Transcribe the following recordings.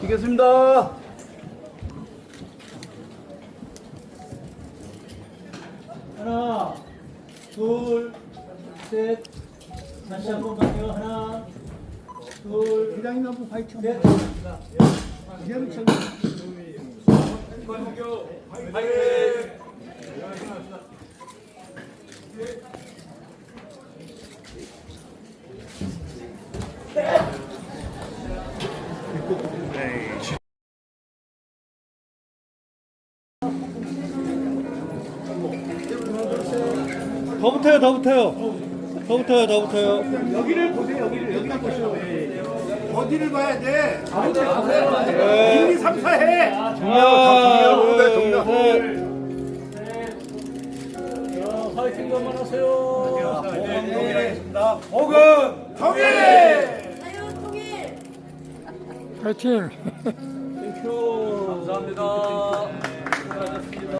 이겼습니다. 하나, 둘, 셋. 다시 한번 갈게요. 하나, 둘, 기장님 한번 파이팅. 셋. 이제는 참. 더 붙어요, 더 붙어요. 더 붙어요, 더 붙어요. 여기를 보세요. 여기를 보시오. 어디를 봐야 돼? 네. 1, 2, 3, 4 해. 하나, 정리하고 둘, 셋. 자, 파이팅 그만하세요. 동일하겠습니다. 호금 통일. 자유 통일. 파이팅! 땡큐. 감사합니다. 수고하셨습니다.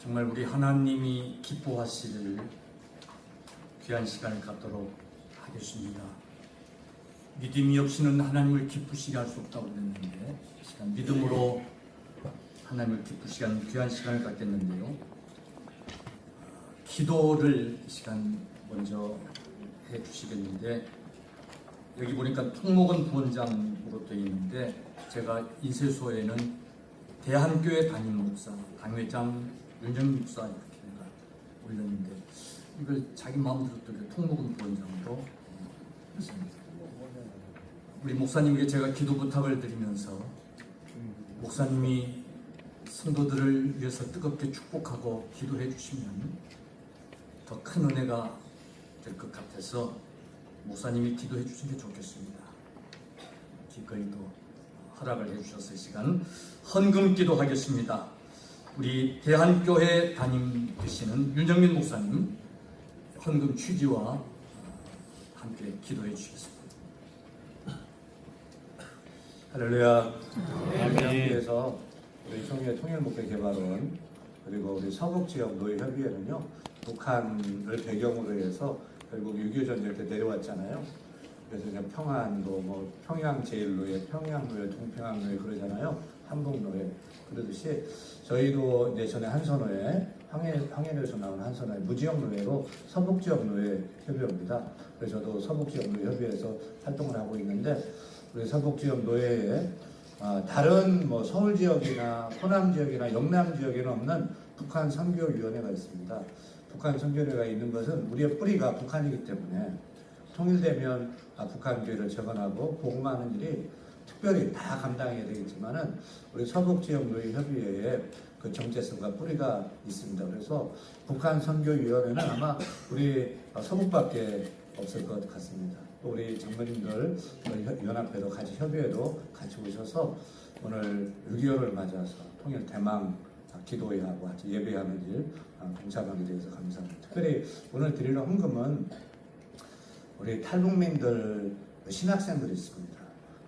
정말 우리 하나님이 기뻐하시를 귀한 시간을 갖도록 하겠습니다. 믿음이 없이는 하나님을 기쁘시게 할 수 없다고 그랬는데 이 시간 믿음으로 하나님을 기쁘시게 하는 귀한 시간을 갖겠는데요. 기도를 이 시간 먼저 해 주시겠는데 여기 보니까 통목은 부원장으로 되어 있는데 제가 인쇄소에는 대한교회 담임 목사, 당회장 윤정민 목사 이렇게 내가 올렸는데 이걸 자기 마음대로 또 통목은 부원장으로 했습니다. 우리 목사님께 제가 기도 부탁을 드리면서 목사님이 성도들을 위해서 뜨겁게 축복하고 기도해 주시면 더 큰 은혜가 될 것 같아서 목사님이 기도해 주시는 게 좋겠습니다. 기꺼이 또 허락을 해 주셔서 이 시간 헌금 기도하겠습니다. 우리 대한교회 담임 되시는 윤정민 목사님 헌금 취지와 함께 기도해 주시겠습니다. 할렐루야. 하나님께서 우리 성의 통일목회개발원 그리고 우리 서북지역 노예협의회는요 북한을 배경으로 해서 결국 6.25 전쟁 때 내려왔잖아요. 그래서 이제 평안도 뭐 평양제일노예, 평양노예, 동평양노예 그러잖아요. 한북노예 그러듯이 저희도 이제 전에 한선호에 황해도에서 나온 한선호에 무지역노예로 서북지역노예 협의회입니다. 그래서 저도 서북지역노예 협의회에서 활동을 하고 있는데 우리 서북지역 노예에 다른 뭐 서울 지역이나 호남 지역이나 영남 지역에는 없는 북한 선교위원회가 있습니다. 북한 선교위원회가 있는 것은 우리의 뿌리가 북한이기 때문에 통일되면 북한 교회를 재건하고 복음하는 일이 특별히 다 감당해야 되겠지만은 우리 서북지역 노예 협의회에 그 정체성과 뿌리가 있습니다. 그래서 북한 선교위원회는 아마 우리 서북밖에 없을 것 같습니다. 또 우리 장로님들 연합회도 같이 협의회도 같이 오셔서 오늘 6.25를 맞아서 통일 대망 기도회하고 같이 예배하는 일 동참하게 되어서 감사합니다. 특별히 오늘 드리는 헌금은 우리 탈북민들 신학생들이 있습니다.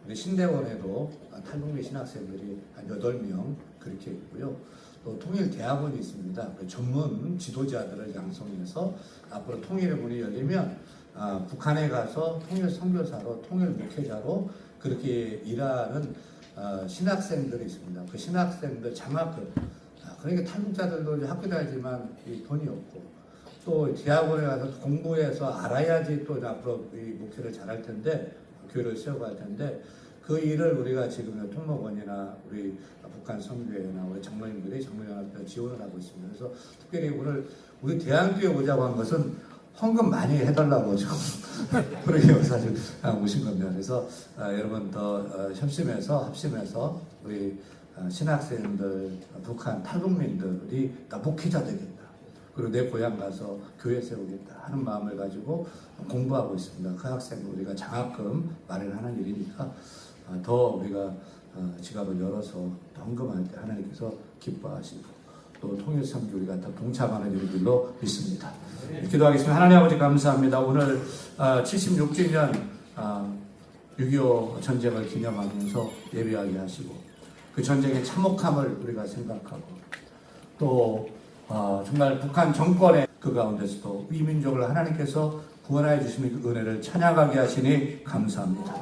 우리 신대원에도 탈북민 신학생들이 한 8명 그렇게 있고요. 또 통일대학원이 있습니다. 그 전문 지도자들을 양성해서 앞으로 통일의 문이 열리면 북한에 가서 통일 선교사로 통일 목회자로 그렇게 일하는 신학생들이 있습니다. 그 신학생들 장학금 그러니까 탈북자들도 학교 다니지만 돈이 없고 또 대학원에 가서 공부해서 알아야지 또 앞으로 이 목회를 잘할 텐데 교회를 세워갈 텐데 그 일을 우리가 지금 통목원이나 우리 북한 선교회나 우리 장로님들이 장로연합회 지원을 하고 있습니다. 그래서 특별히 오늘 우리 대한교회 오자고 한 것은 헌금 많이 해달라고 좀 그러게 사실 오신 겁니다. 그래서 여러분 더 합심해서 우리 신학생들, 북한 탈북민들이 다 목회자 되겠다. 그리고 내 고향 가서 교회 세우겠다 하는 마음을 가지고 공부하고 있습니다. 그 학생 우리가 장학금 마련하는 일이니까 더 우리가 지갑을 열어서 헌금할 때 하나님께서 기뻐하시고 또 통일선교 우리가 더 동참하는 일들로 믿습니다. 기도하겠습니다. 하나님 아버지 감사합니다. 오늘 76주년 6.25 전쟁을 기념하면서 예배하게 하시고 그 전쟁의 참혹함을 우리가 생각하고 또 정말 북한 정권의 그 가운데서도 이 민족을 하나님께서 구원하여 주시는 그 은혜를 찬양하게 하시니 감사합니다.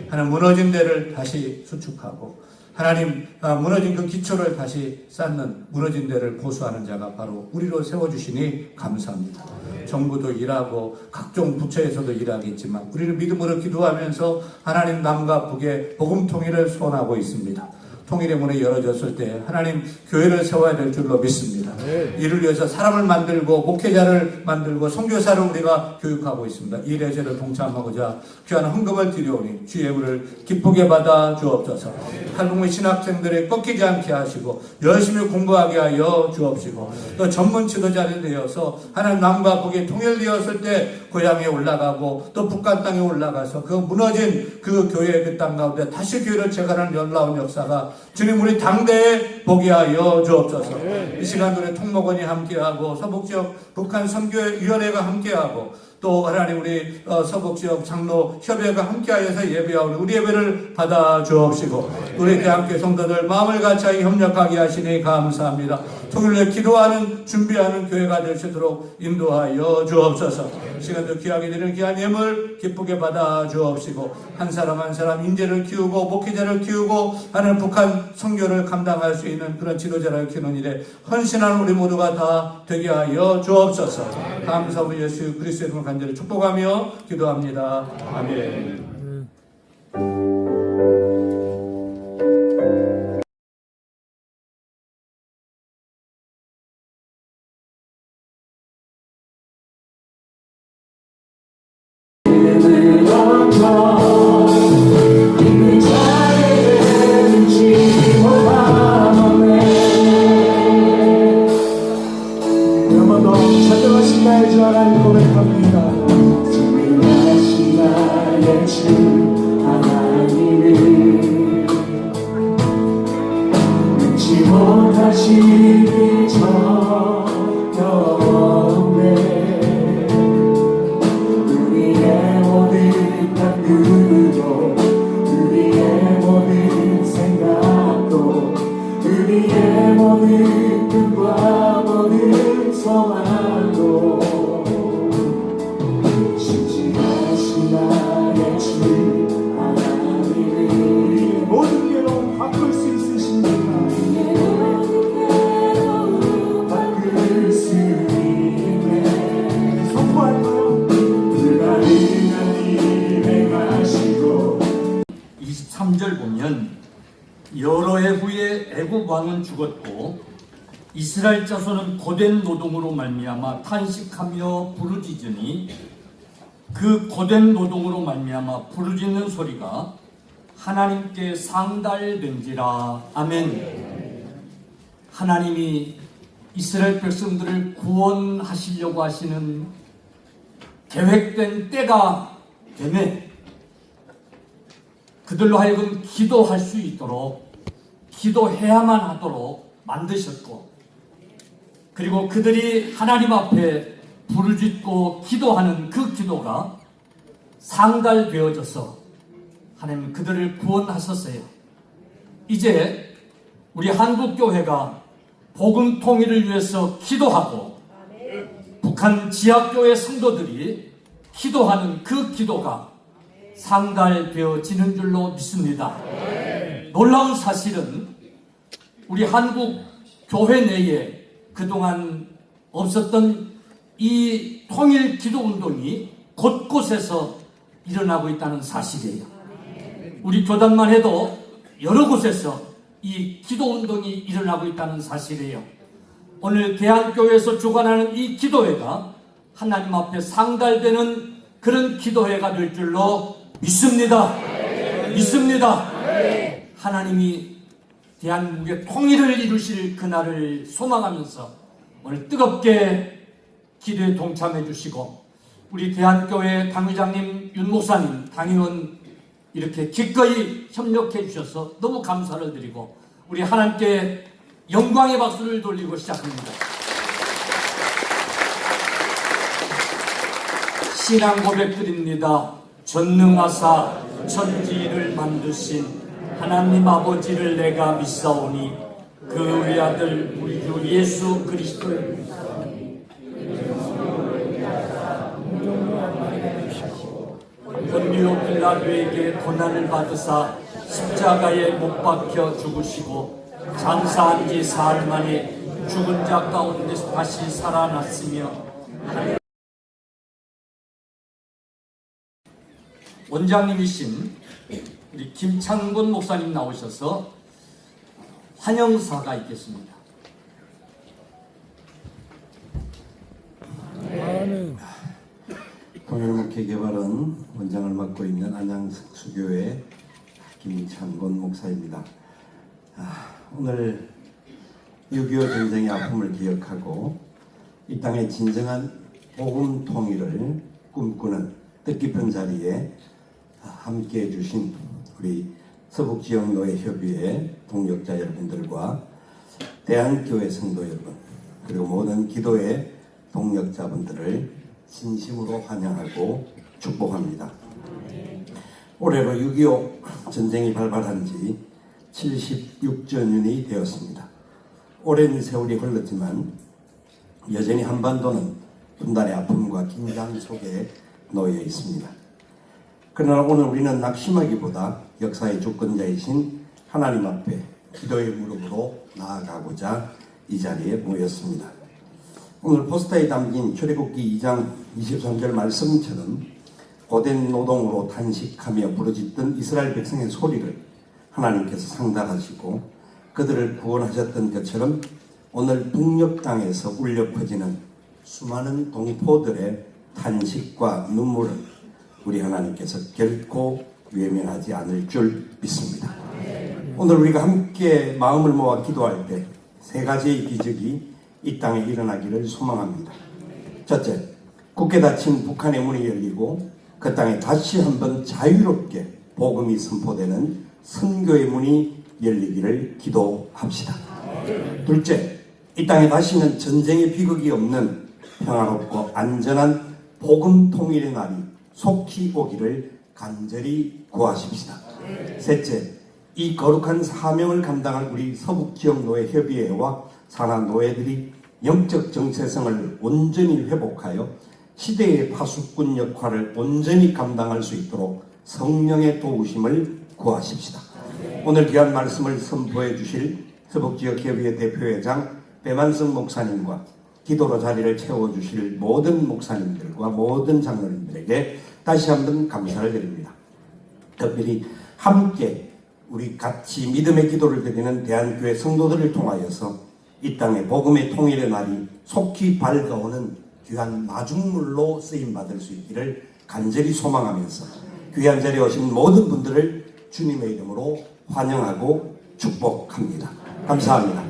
하나님 무너진 데를 다시 수축하고 하나님 무너진 그 기초를 다시 쌓는 무너진 데를 고수하는 자가 바로 우리로 세워주시니 감사합니다. 정부도 일하고 각종 부처에서도 일하겠지만 우리는 믿음으로 기도하면서 하나님 남과 북의 복음 통일을 소원하고 있습니다. 통일의 문이 열어졌을 때 하나님 교회를 세워야 될 줄로 믿습니다. 이를 위해서 사람을 만들고 목회자를 만들고 선교사를 우리가 교육하고 있습니다. 이 레제를 동참하고자 귀한 헌금을 드려오니 주의 예물을 기쁘게 받아 주옵소서. 한국의 신학생들이 꺾이지 않게 하시고 열심히 공부하게 하여 주옵시고 또 전문 지도자를 되어서 하나님 남과 북이 통일되었을 때 고향에 올라가고 또 북한 땅에 올라가서 그 무너진 그 교회의 그 땅 가운데 다시 교회를 재건하는 놀라운 역사가 주님 우리 당대에 보게 하여 주옵소서. 이 시간도 우리 통목원이 함께하고 서북지역 북한 선교위원회가 함께하고 또 하나님 우리 서북지역 장로 협의회가 함께하여서 예배하오니 우리 예배를 받아 주옵시고 우리 대한교회 성도들 마음을 같이 협력하게 하시니 감사합니다. 통일을 기도하는 준비하는 교회가 될 수 있도록 인도하여 주옵소서. 시간도 귀하게 드리는 귀한 예물 기쁘게 받아 주옵시고 한 사람 한 사람 인재를 키우고 목회자를 키우고 하는 북한 선교를 감당할 수 있는 그런 지도자를 키우는 일에 헌신하는 우리 모두가 다 되게 하여 주옵소서. 감사하며 예수 그리스도의 이름으로 간절히 축복하며 기도합니다. 아멘. 찾아가신 나의 주 하나님 고백합니다. 찾아가신 나의 주 하나님을 잊지 못하시기 전에 우리의 모든 간구도 우리의 모든 생각도 우리의 모든 꿈과 모든 소망도 진지하신 나의 주 하나님을 모든 괴로움 바꿀 수 있으십니까? 바꿀 수 있네. 선포할까요? 불가능한 일 행하시고 23절 보면 여러 해 후에 애굽 왕은 죽었고 이스라엘 자손은 고된 노동으로 말미암아 탄식하며 부르짖으니 그 고된 노동으로 말미암아 부르짖는 소리가 하나님께 상달된지라. 아멘. 하나님이 이스라엘 백성들을 구원하시려고 하시는 계획된 때가 되매 그들로 하여금 기도할 수 있도록 기도해야만 하도록 만드셨고 그리고 그들이 하나님 앞에 부르짖고 기도하는 그 기도가 상달되어져서 하나님 그들을 구원하셨어요. 이제 우리 한국교회가 복음 통일을 위해서 기도하고 북한 지하교회 성도들이 기도하는 그 기도가 상달되어지는 줄로 믿습니다. 놀라운 사실은 우리 한국 교회 내에 그동안 없었던 이 통일 기도 운동이 곳곳에서 일어나고 있다는 사실이에요. 우리 교단만 해도 여러 곳에서 이 기도 운동이 일어나고 있다는 사실이에요. 오늘 대한교회에서 주관하는 이 기도회가 하나님 앞에 상달되는 그런 기도회가 될 줄로 믿습니다. 믿습니다. 하나님이 대한민국의 통일을 이루실 그날을 소망하면서 오늘 뜨겁게 기도에 동참해 주시고 우리 대한교회 당회장님, 윤 목사님, 당의원 이렇게 기꺼이 협력해 주셔서 너무 감사를 드리고 우리 하나님께 영광의 박수를 돌리고 시작합니다. 신앙 고백드립니다. 전능하사 천지를 만드신 하나님 아버지를 내가 믿사오니 그 우리 아들 우리 주 예수 그리스도의 본디오 빌라도에게 고난을 받으사 십자가에 못 박혀 죽으시고 장사한 지 사흘 만에 죽은 자 가운데서 다시 살아났으며 원장님이신 우리 김창곤 목사님 나오셔서 환영사가 있겠습니다. 통일목회 개발은 원장을 맡고 있는 안양수교회 김창곤 목사입니다. 오늘 6.25 전쟁의 아픔을 기억하고 이 땅의 진정한 복음 통일을 꿈꾸는 뜻깊은 자리에 함께해 주신 우리 서북지역노예협의회 동역자 여러분들과 대한교회 성도 여러분 그리고 모든 기도의 동역자분들을 진심으로 환영하고 축복합니다. 올해로 6.25 전쟁이 발발한 지 76주년이 되었습니다. 오랜 세월이 흘렀지만 여전히 한반도는 분단의 아픔과 긴장 속에 놓여 있습니다. 그러나 오늘 우리는 낙심하기보다 역사의 주권자이신 하나님 앞에 기도의 무릎으로 나아가고자 이 자리에 모였습니다. 오늘 포스터에 담긴 출애굽기 2장 23절 말씀처럼 고된 노동으로 탄식하며 부르짖던 이스라엘 백성의 소리를 하나님께서 상달하시고 그들을 구원하셨던 것처럼 오늘 북녘 땅에서 울려 퍼지는 수많은 동포들의 탄식과 눈물을 우리 하나님께서 결코 외면하지 않을 줄 믿습니다. 오늘 우리가 함께 마음을 모아 기도할 때 세 가지의 기적이 이 땅에 일어나기를 소망합니다. 첫째, 굳게 닫힌 북한의 문이 열리고 그 땅에 다시 한번 자유롭게 복음이 선포되는 선교의 문이 열리기를 기도합시다. 둘째, 이 땅에 다시는 전쟁의 비극이 없는 평화롭고 안전한 복음 통일의 날이 속히 오기를 간절히 구하십시다. 셋째, 이 거룩한 사명을 감당할 우리 서북지역노예협의회와 산하노예들이 영적 정체성을 온전히 회복하여 시대의 파수꾼 역할을 온전히 감당할 수 있도록 성령의 도우심을 구하십시다. 오늘 귀한 말씀을 선포해 주실 서북지역협의회 대표회장 배만성 목사님과 기도로 자리를 채워주실 모든 목사님들과 모든 장로님들에게 다시 한번 감사를 드립니다. 특별히 함께 우리 같이 믿음의 기도를 드리는 대한교회 성도들을 통하여서 이 땅의 복음의 통일의 날이 속히 밝아오는 귀한 마중물로 쓰임받을 수 있기를 간절히 소망하면서 귀한 자리에 오신 모든 분들을 주님의 이름으로 환영하고 축복합니다. 감사합니다.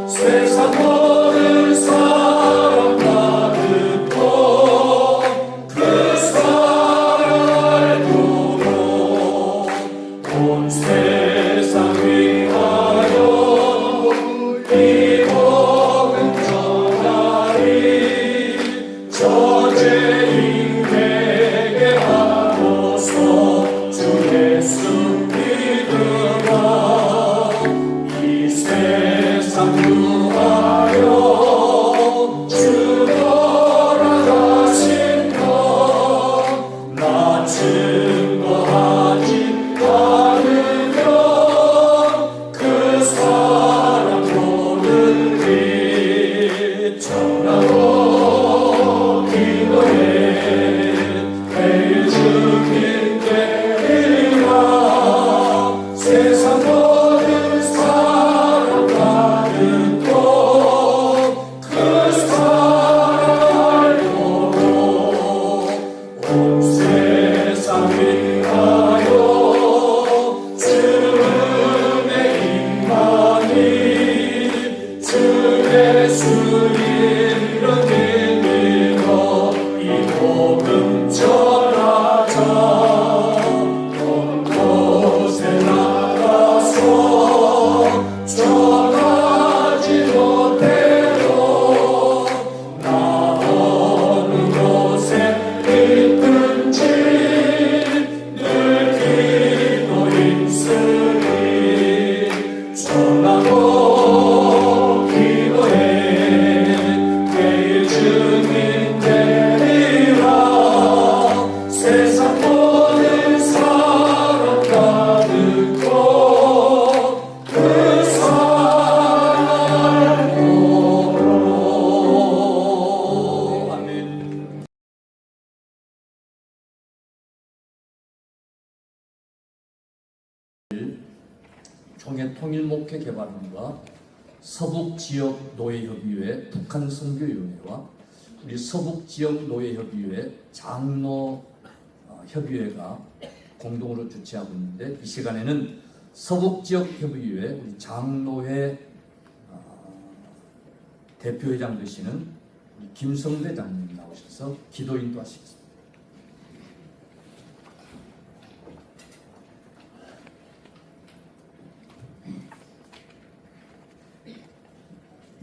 세상 모든 사람 다 듣고 그 사랑을 두고 온 세상 위하여 이 복음 전하리 저 죄인에게 하소서. 통일목회 개발원과 서북지역노예협의회 북한선교위원회와 우리 서북지역노예협의회 장로협의회가 공동으로 주최하고 있는데, 이 시간에는 서북지역협의회 우리 장로회 대표회장 되시는 우리 김성대 장님 나오셔서 기도 인도하시겠습니다.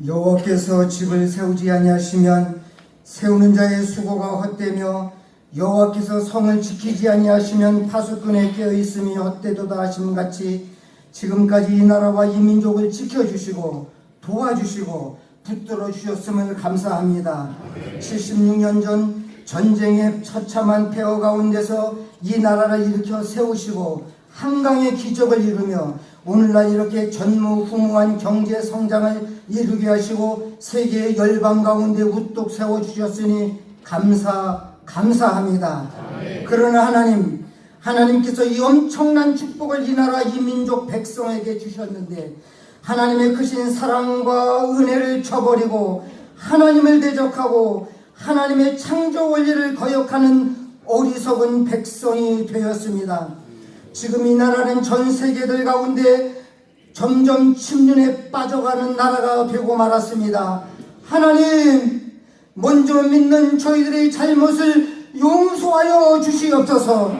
여호와께서 집을 세우지 아니하시면 세우는 자의 수고가 헛되며 여호와께서 성을 지키지 아니하시면 파수꾼에 깨어 있음이 헛되도다 하심같이 지금까지 이 나라와 이 민족을 지켜주시고 도와주시고 붙들어 주셨음을 감사합니다. 76년 전 전쟁의 처참한 폐허 가운데서 이 나라를 일으켜 세우시고 한강의 기적을 이루며 오늘날 이렇게 전무후무한 경제 성장을 이루게 하시고 세계의 열방 가운데 우뚝 세워주셨으니 감사합니다. 그러나 하나님께서 이 엄청난 축복을 이 나라 이 민족 백성에게 주셨는데 하나님의 크신 사랑과 은혜를 저버리고 하나님을 대적하고 하나님의 창조 원리를 거역하는 어리석은 백성이 되었습니다. 지금 이 나라는 전 세계들 가운데 점점 침륜에 빠져가는 나라가 되고 말았습니다. 하나님, 먼저 믿는 저희들의 잘못을 용서하여 주시옵소서.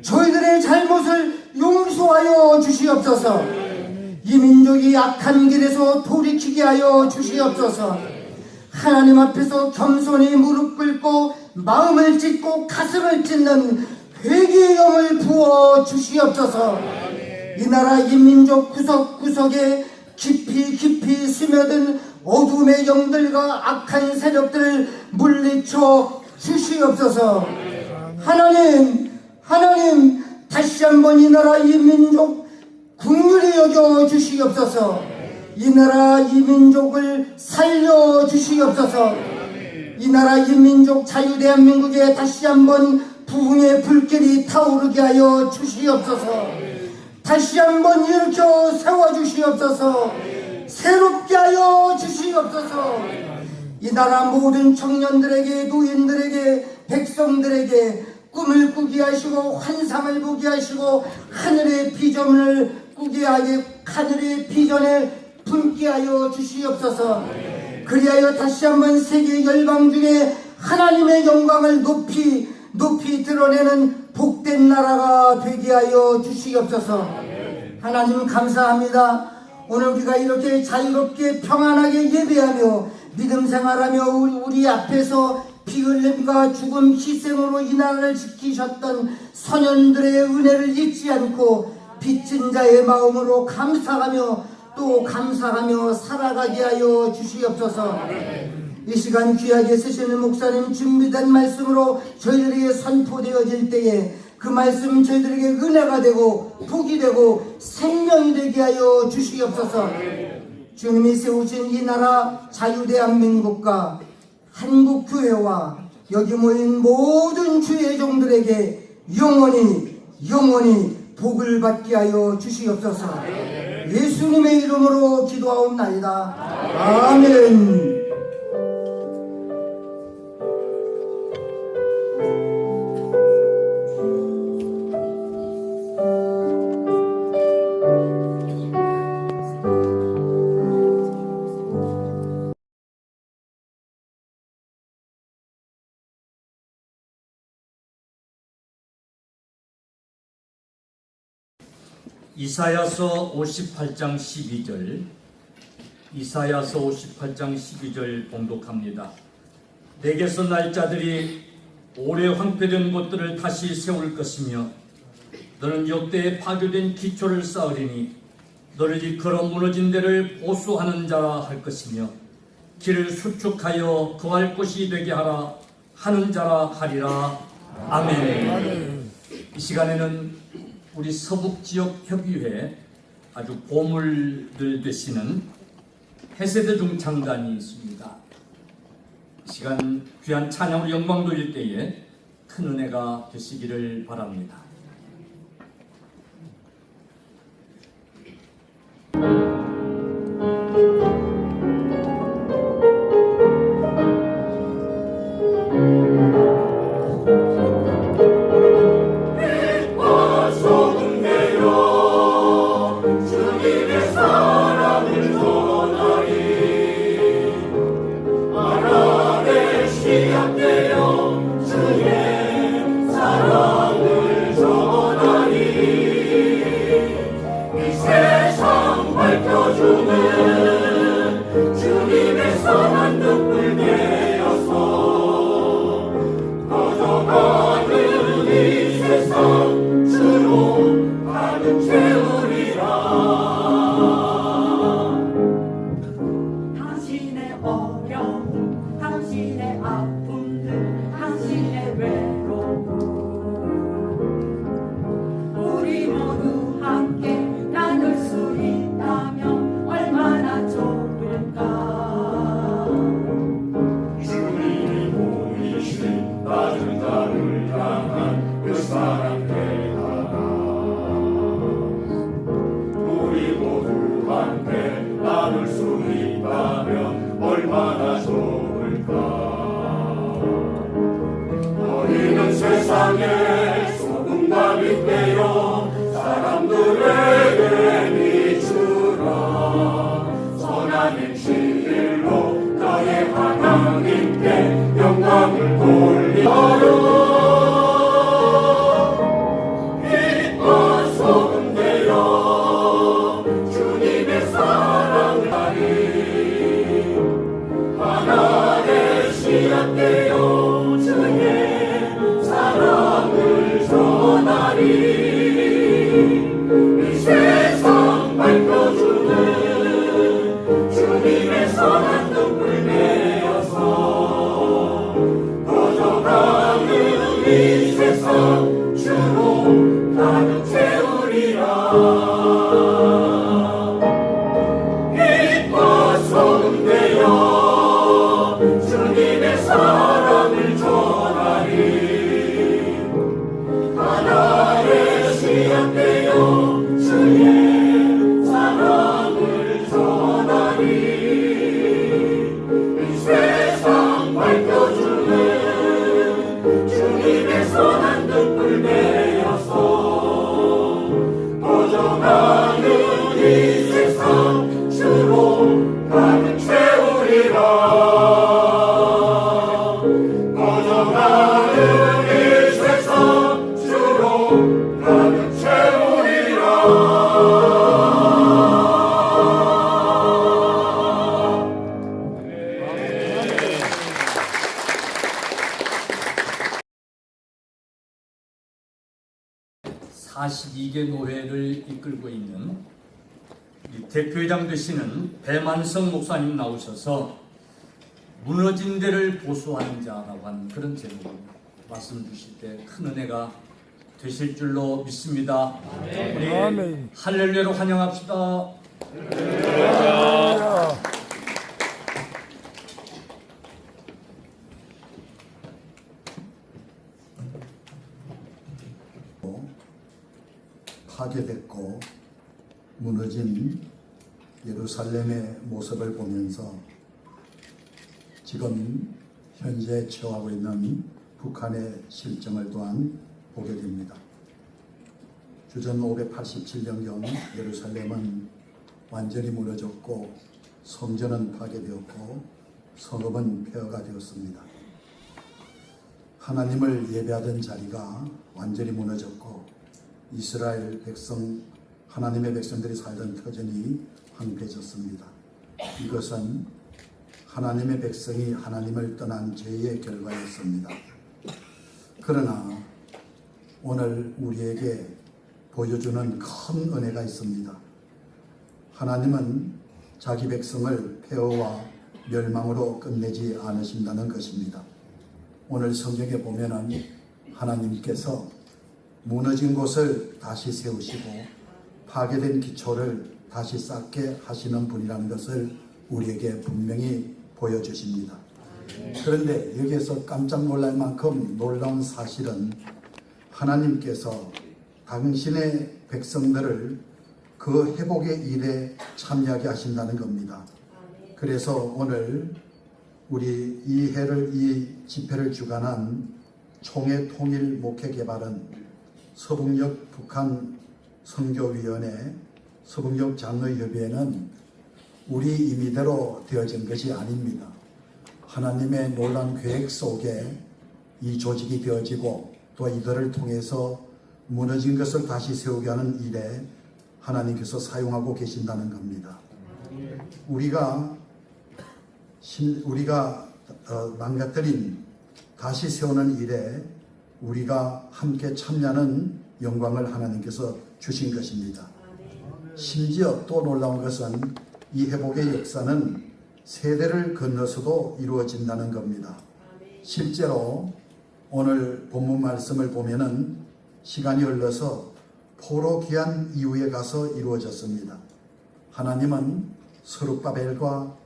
저희들의 잘못을 용서하여 주시옵소서. 이 민족이 악한 길에서 돌이키게 하여 주시옵소서. 하나님 앞에서 겸손히 무릎 꿇고 마음을 찢고 가슴을 찢는 회개의 영을 부어 주시옵소서. 이 나라 이 민족 구석구석에 깊이 스며든 어둠의 영들과 악한 세력들을 물리쳐 주시옵소서. 하나님, 다시 한번 이 나라 이 민족 긍휼히 여겨 주시옵소서. 이 나라 이 민족을 살려 주시옵소서. 이 나라 이 민족 자유대한민국에 다시 한번 부흥의 불길이 타오르게 하여 주시옵소서. 다시 한번 일으켜 세워주시옵소서. 새롭게 하여 주시옵소서. 이 나라 모든 청년들에게 노인들에게 백성들에게 꿈을 꾸게 하시고 환상을 보게 하시고 하늘의 비전을 꾸게 하여 하늘의 비전에 품게 하여 주시옵소서. 그리하여 다시 한번 세계 열방 중에 하나님의 영광을 높이 드러내는 복된 나라가 되게 하여 주시옵소서. 하나님 감사합니다. 오늘 우리가 이렇게 자유롭게 평안하게 예배하며 믿음 생활하며 우리 앞에서 피 흘림과 죽음 희생으로 이 나라를 지키셨던 선현들의 은혜를 잊지 않고 빚진 자의 마음으로 감사하며 또 감사하며 살아가게 하여 주시옵소서. 이 시간 귀하게 쓰시는 목사님 준비된 말씀으로 저희들에게 선포되어질 때에 그 말씀 저희들에게 은혜가 되고 복이 되고 생명이 되게 하여 주시옵소서. 주님이 세우신 이 나라 자유대한민국과 한국교회와 여기 모인 모든 주의 종들에게 영원히 복을 받게 하여 주시옵소서. 예수님의 이름으로 기도하옵나이다. 아멘. 이사야서 58장 12절 이사야서 58장 12절 봉독합니다. 내게서 날 자들이 오래 황폐된 곳들을 다시 세울 것이며 너는 역대에 파괴된 기초를 쌓으리니 너를 이끌어 무너진 데를 보수하는 자라 할 것이며 길을 수축하여 거할 곳이 되게 하라 하는 자라 하리라. 아멘. 이 시간에는 우리 서북지역협의회 아주 보물들 되시는 해세대 중창단이 있습니다. 이 시간 귀한 찬양으로 영광 돌릴 때에 큰 은혜가 되시기를 바랍니다. 가득 채우리라. 빛과 소금 되어 주님의 사랑을 전하리. 하나의 씨앗 되어 주의 사랑을 전하리. 이 세상 밝혀주는 주님의 선한 등불 되어서 꺼져가는 이 세상 주로 가득 채우리라. 꺼져가는 이 세상 주로 가득 채우리라. (42개) 노회를 이끌고 있는 이 대표회장 되시는 배만성 목사님 나오셔서 무너진 데를 보수하는 자라고 하는 그런 제목으로 말씀 주실 때 큰 은혜가 되실 줄로 믿습니다. 우리 아멘. 할렐루야로 환영합시다. 파괴됐고 무너진 예루살렘의 모습을 보면서 지금 현재 처하고 있는 북한의 실정을 또한 보게 됩니다. 주전 587년경 예루살렘은 완전히 무너졌고 성전은 파괴되었고 성읍은 폐허가 되었습니다. 하나님을 예배하던 자리가 완전히 무너졌고 이스라엘 백성, 하나님의 백성들이 살던 터전이 황폐해졌습니다. 이것은 하나님의 백성이 하나님을 떠난 죄의 결과였습니다. 그러나 오늘 우리에게 보여주는 큰 은혜가 있습니다. 하나님은 자기 백성을 폐허와 멸망으로 끝내지 않으신다는 것입니다. 오늘 성경에 보면은 하나님께서 무너진 곳을 다시 세우시고 파괴된 기초를 다시 쌓게 하시는 분이라는 것을 우리에게 분명히 보여주십니다. 그런데 여기에서 깜짝 놀랄 만큼 놀라운 사실은 하나님께서 당신의 백성들을 그 회복의 일에 참여하게 하신다는 겁니다. 그래서 오늘 우리 이 집회를 주관한 총회 통일 목회 개발은 서북역 북한 선교위원회 서북역 장로협의회는 우리 임의대로 되어진 것이 아닙니다. 하나님의 놀라운 계획 속에 이 조직이 되어지고 또 이들을 통해서 무너진 것을 다시 세우게 하는 일에 하나님께서 사용하고 계신다는 겁니다. 우리가 망가뜨린 다시 세우는 일에 우리가 함께 참여하는 영광을 하나님께서 주신 것입니다. 심지어 또 놀라운 것은 이 회복의 역사는 세대를 건너서도 이루어진다는 겁니다. 실제로 오늘 본문 말씀을 보면은 시간이 흘러서 포로 귀환 이후에 가서 이루어졌습니다. 하나님은 스룹바벨과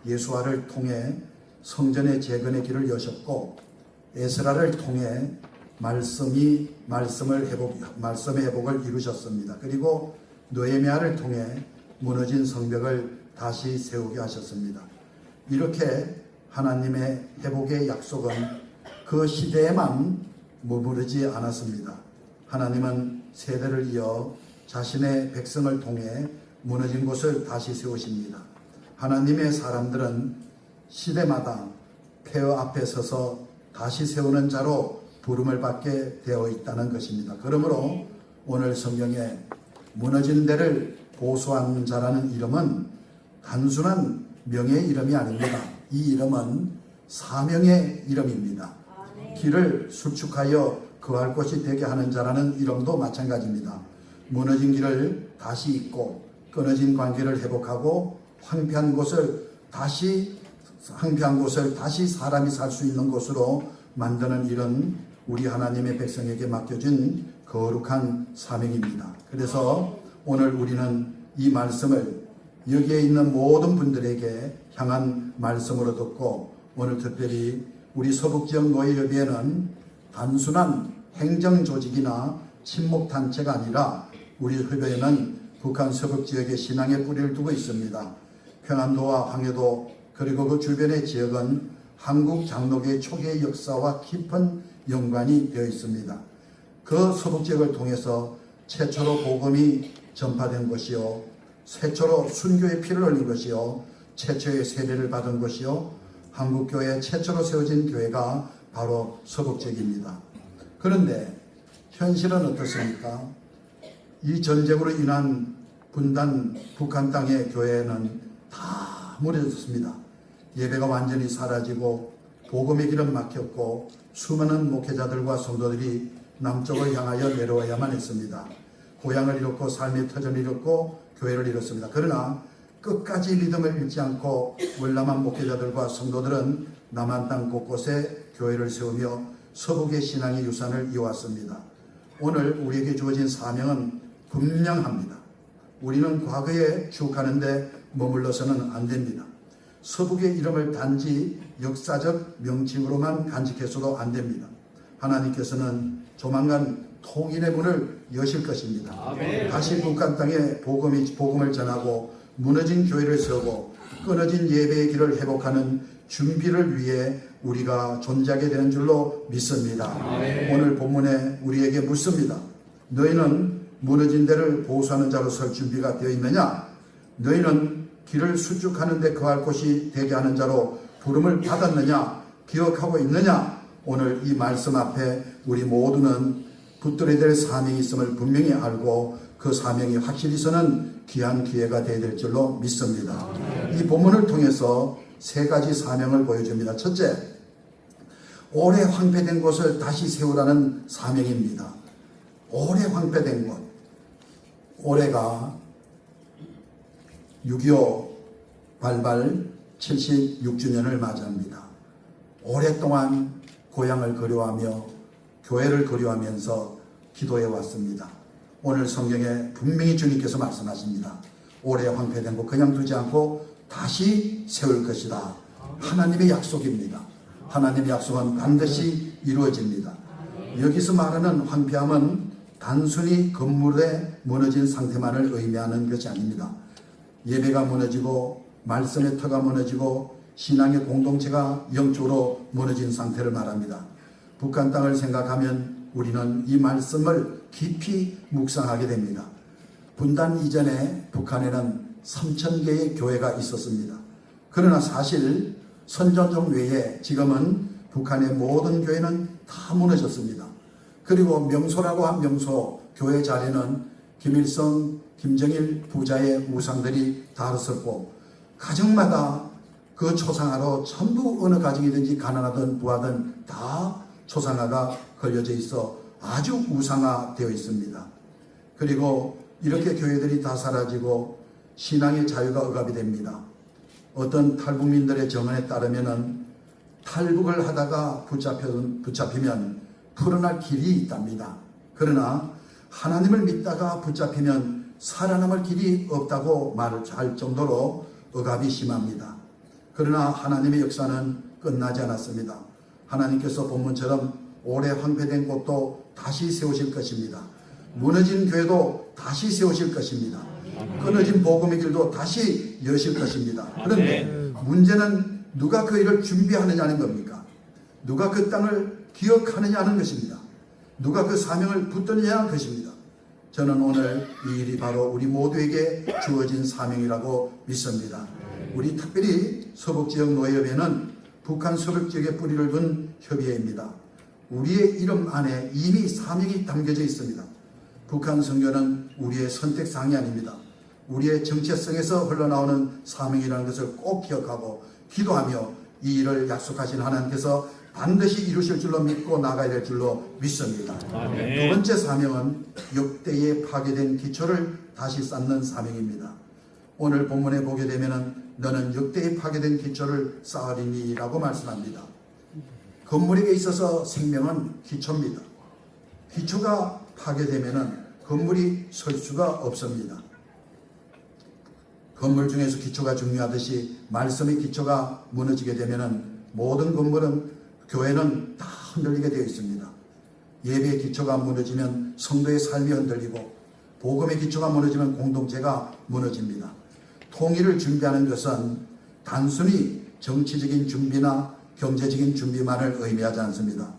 예수아를 통해 성전의 재건의 길을 여셨고 에스라를 통해 말씀의 회복을 이루셨습니다. 그리고 느헤미야를 통해 무너진 성벽을 다시 세우게 하셨습니다. 이렇게 하나님의 회복의 약속은 그 시대에만 머무르지 않았습니다. 하나님은 세대를 이어 자신의 백성을 통해 무너진 곳을 다시 세우십니다. 하나님의 사람들은 시대마다 폐허 앞에 서서 다시 세우는 자로 부름을 받게 되어 있다는 것입니다. 그러므로 오늘 성경에 무너진 데를 보수하는 자라는 이름은 단순한 명예의 이름이 아닙니다. 이 이름은 사명의 이름입니다. 길을 수축하여 거할 곳이 되게 하는 자라는 이름도 마찬가지입니다. 무너진 길을 다시 잇고 끊어진 관계를 회복하고 황폐한 곳을 다시 사람이 살 수 있는 곳으로 만드는 일은 우리 하나님의 백성에게 맡겨진 거룩한 사명입니다. 그래서 오늘 우리는 이 말씀을 여기에 있는 모든 분들에게 향한 말씀으로 듣고, 오늘 특별히 우리 서북지역 노예협의회는 단순한 행정조직이나 친목단체가 아니라 우리 협의회는 북한 서북지역에 신앙의 뿌리를 두고 있습니다. 평안도와 황해도 그리고 그 주변의 지역은 한국 장로교의 초기의 역사와 깊은 연관이 되어 있습니다. 그 서북지역을 통해서 최초로 복음이 전파된 것이요, 최초로 순교의 피를 흘린 것이요, 최초의 세례를 받은 것이요, 한국교회 최초로 세워진 교회가 바로 서북지역입니다. 그런데 현실은 어떻습니까? 이 전쟁으로 인한 분단 북한 땅의 교회는 다 무너졌습니다. 예배가 완전히 사라지고 복음의 길은 막혔고 수많은 목회자들과 성도들이 남쪽을 향하여 내려와야만 했습니다. 고향을 잃었고 삶의 터전을 잃었고 교회를 잃었습니다. 그러나 끝까지 믿음을 잃지 않고 월남한 목회자들과 성도들은 남한 땅 곳곳에 교회를 세우며 서북의 신앙의 유산을 이어왔습니다. 오늘 우리에게 주어진 사명은 분명합니다. 우리는 과거에 추억하는데 머물러서는 안 됩니다. 서북의 이름을 단지 역사적 명칭으로만 간직해서도 안 됩니다. 하나님께서는 조만간 통일의 문을 여실 것입니다. 아멘. 다시 북한 땅에 복음을 전하고 무너진 교회를 세우고 끊어진 예배의 길을 회복하는 준비를 위해 우리가 존재하게 되는 줄로 믿습니다. 아멘. 오늘 본문에 우리에게 묻습니다. 너희는 무너진 데를 보수하는 자로 설 준비가 되어 있느냐? 너희는 길을 수축하는 데 거할 곳이 되게 하는 자로 부름을 받았느냐? 기억하고 있느냐? 오늘 이 말씀 앞에 우리 모두는 붙들어야 될 사명이 있음을 분명히 알고 그 사명이 확실히 서는 귀한 기회가 되어야 될 줄로 믿습니다. 이 본문을 통해서 세 가지 사명을 보여줍니다. 첫째, 오래 황폐된 곳을 다시 세우라는 사명입니다. 오래 황폐된 곳. 올해가 6.25 발발 76주년을 맞이합니다. 오랫동안 고향을 그리워하며 교회를 그리워하면서 기도해 왔습니다. 오늘 성경에 분명히 주님께서 말씀하십니다. 오래 황폐된 곳 그냥 두지 않고 다시 세울 것이다. 하나님의 약속입니다. 하나님의 약속은 반드시 이루어집니다. 여기서 말하는 황폐함은 단순히 건물의 무너진 상태만을 의미하는 것이 아닙니다. 예배가 무너지고 말씀의 터가 무너지고 신앙의 공동체가 영적으로 무너진 상태를 말합니다. 북한 땅을 생각하면 우리는 이 말씀을 깊이 묵상하게 됩니다. 분단 이전에 북한에는 3,000개의 교회가 있었습니다. 그러나 사실 선전종 외에 지금은 북한의 모든 교회는 다 무너졌습니다. 그리고 명소라고 한 명소 교회 자리는 김일성, 김정일 부자의 우상들이 다뤘었고 가정마다 그 초상화로 전부 어느 가정이든지 가난하든 부하든 다 초상화가 걸려져 있어 아주 우상화되어 있습니다. 그리고 이렇게 교회들이 다 사라지고 신앙의 자유가 억압이 됩니다. 어떤 탈북민들의 정언에 따르면 탈북을 하다가 붙잡히면 풀어날 길이 있답니다. 그러나 하나님을 믿다가 붙잡히면 살아남을 길이 없다고 말을 할 정도로 억압이 심합니다. 그러나 하나님의 역사는 끝나지 않았습니다. 하나님께서 본문처럼 오래 황폐된 곳도 다시 세우실 것입니다. 무너진 교회도 다시 세우실 것입니다. 끊어진 복음의 길도 다시 여실 것입니다. 그런데 문제는 누가 그 일을 준비하느냐는 겁니까? 누가 그 땅을 기억하느냐는 것입니다. 누가 그 사명을 붙드느냐는 것입니다. 저는 오늘 이 일이 바로 우리 모두에게 주어진 사명이라고 믿습니다. 우리 특별히 서북지역 노예협의회는 북한 서북지역에 뿌리를 둔 협의회입니다. 우리의 이름 안에 이미 사명이 담겨져 있습니다. 북한 선교는 우리의 선택사항이 아닙니다. 우리의 정체성에서 흘러나오는 사명이라는 것을 꼭 기억하고 기도하며 이 일을 약속하신 하나님께서 반드시 이루실 줄로 믿고 나가야 될 줄로 믿습니다. 아멘. 두 번째 사명은 역대에 파괴된 기초를 다시 쌓는 사명입니다. 오늘 본문에 보게 되면 너는 역대에 파괴된 기초를 쌓으리니 라고 말씀합니다. 건물에게 있어서 생명은 기초입니다. 기초가 파괴되면은 건물이 설 수가 없습니다. 건물 중에서 기초가 중요하듯이 말씀의 기초가 무너지게 되면은 모든 건물은, 교회는 다 흔들리게 되어 있습니다. 예배의 기초가 무너지면 성도의 삶이 흔들리고, 복음의 기초가 무너지면 공동체가 무너집니다. 통일을 준비하는 것은 단순히 정치적인 준비나 경제적인 준비만을 의미하지 않습니다.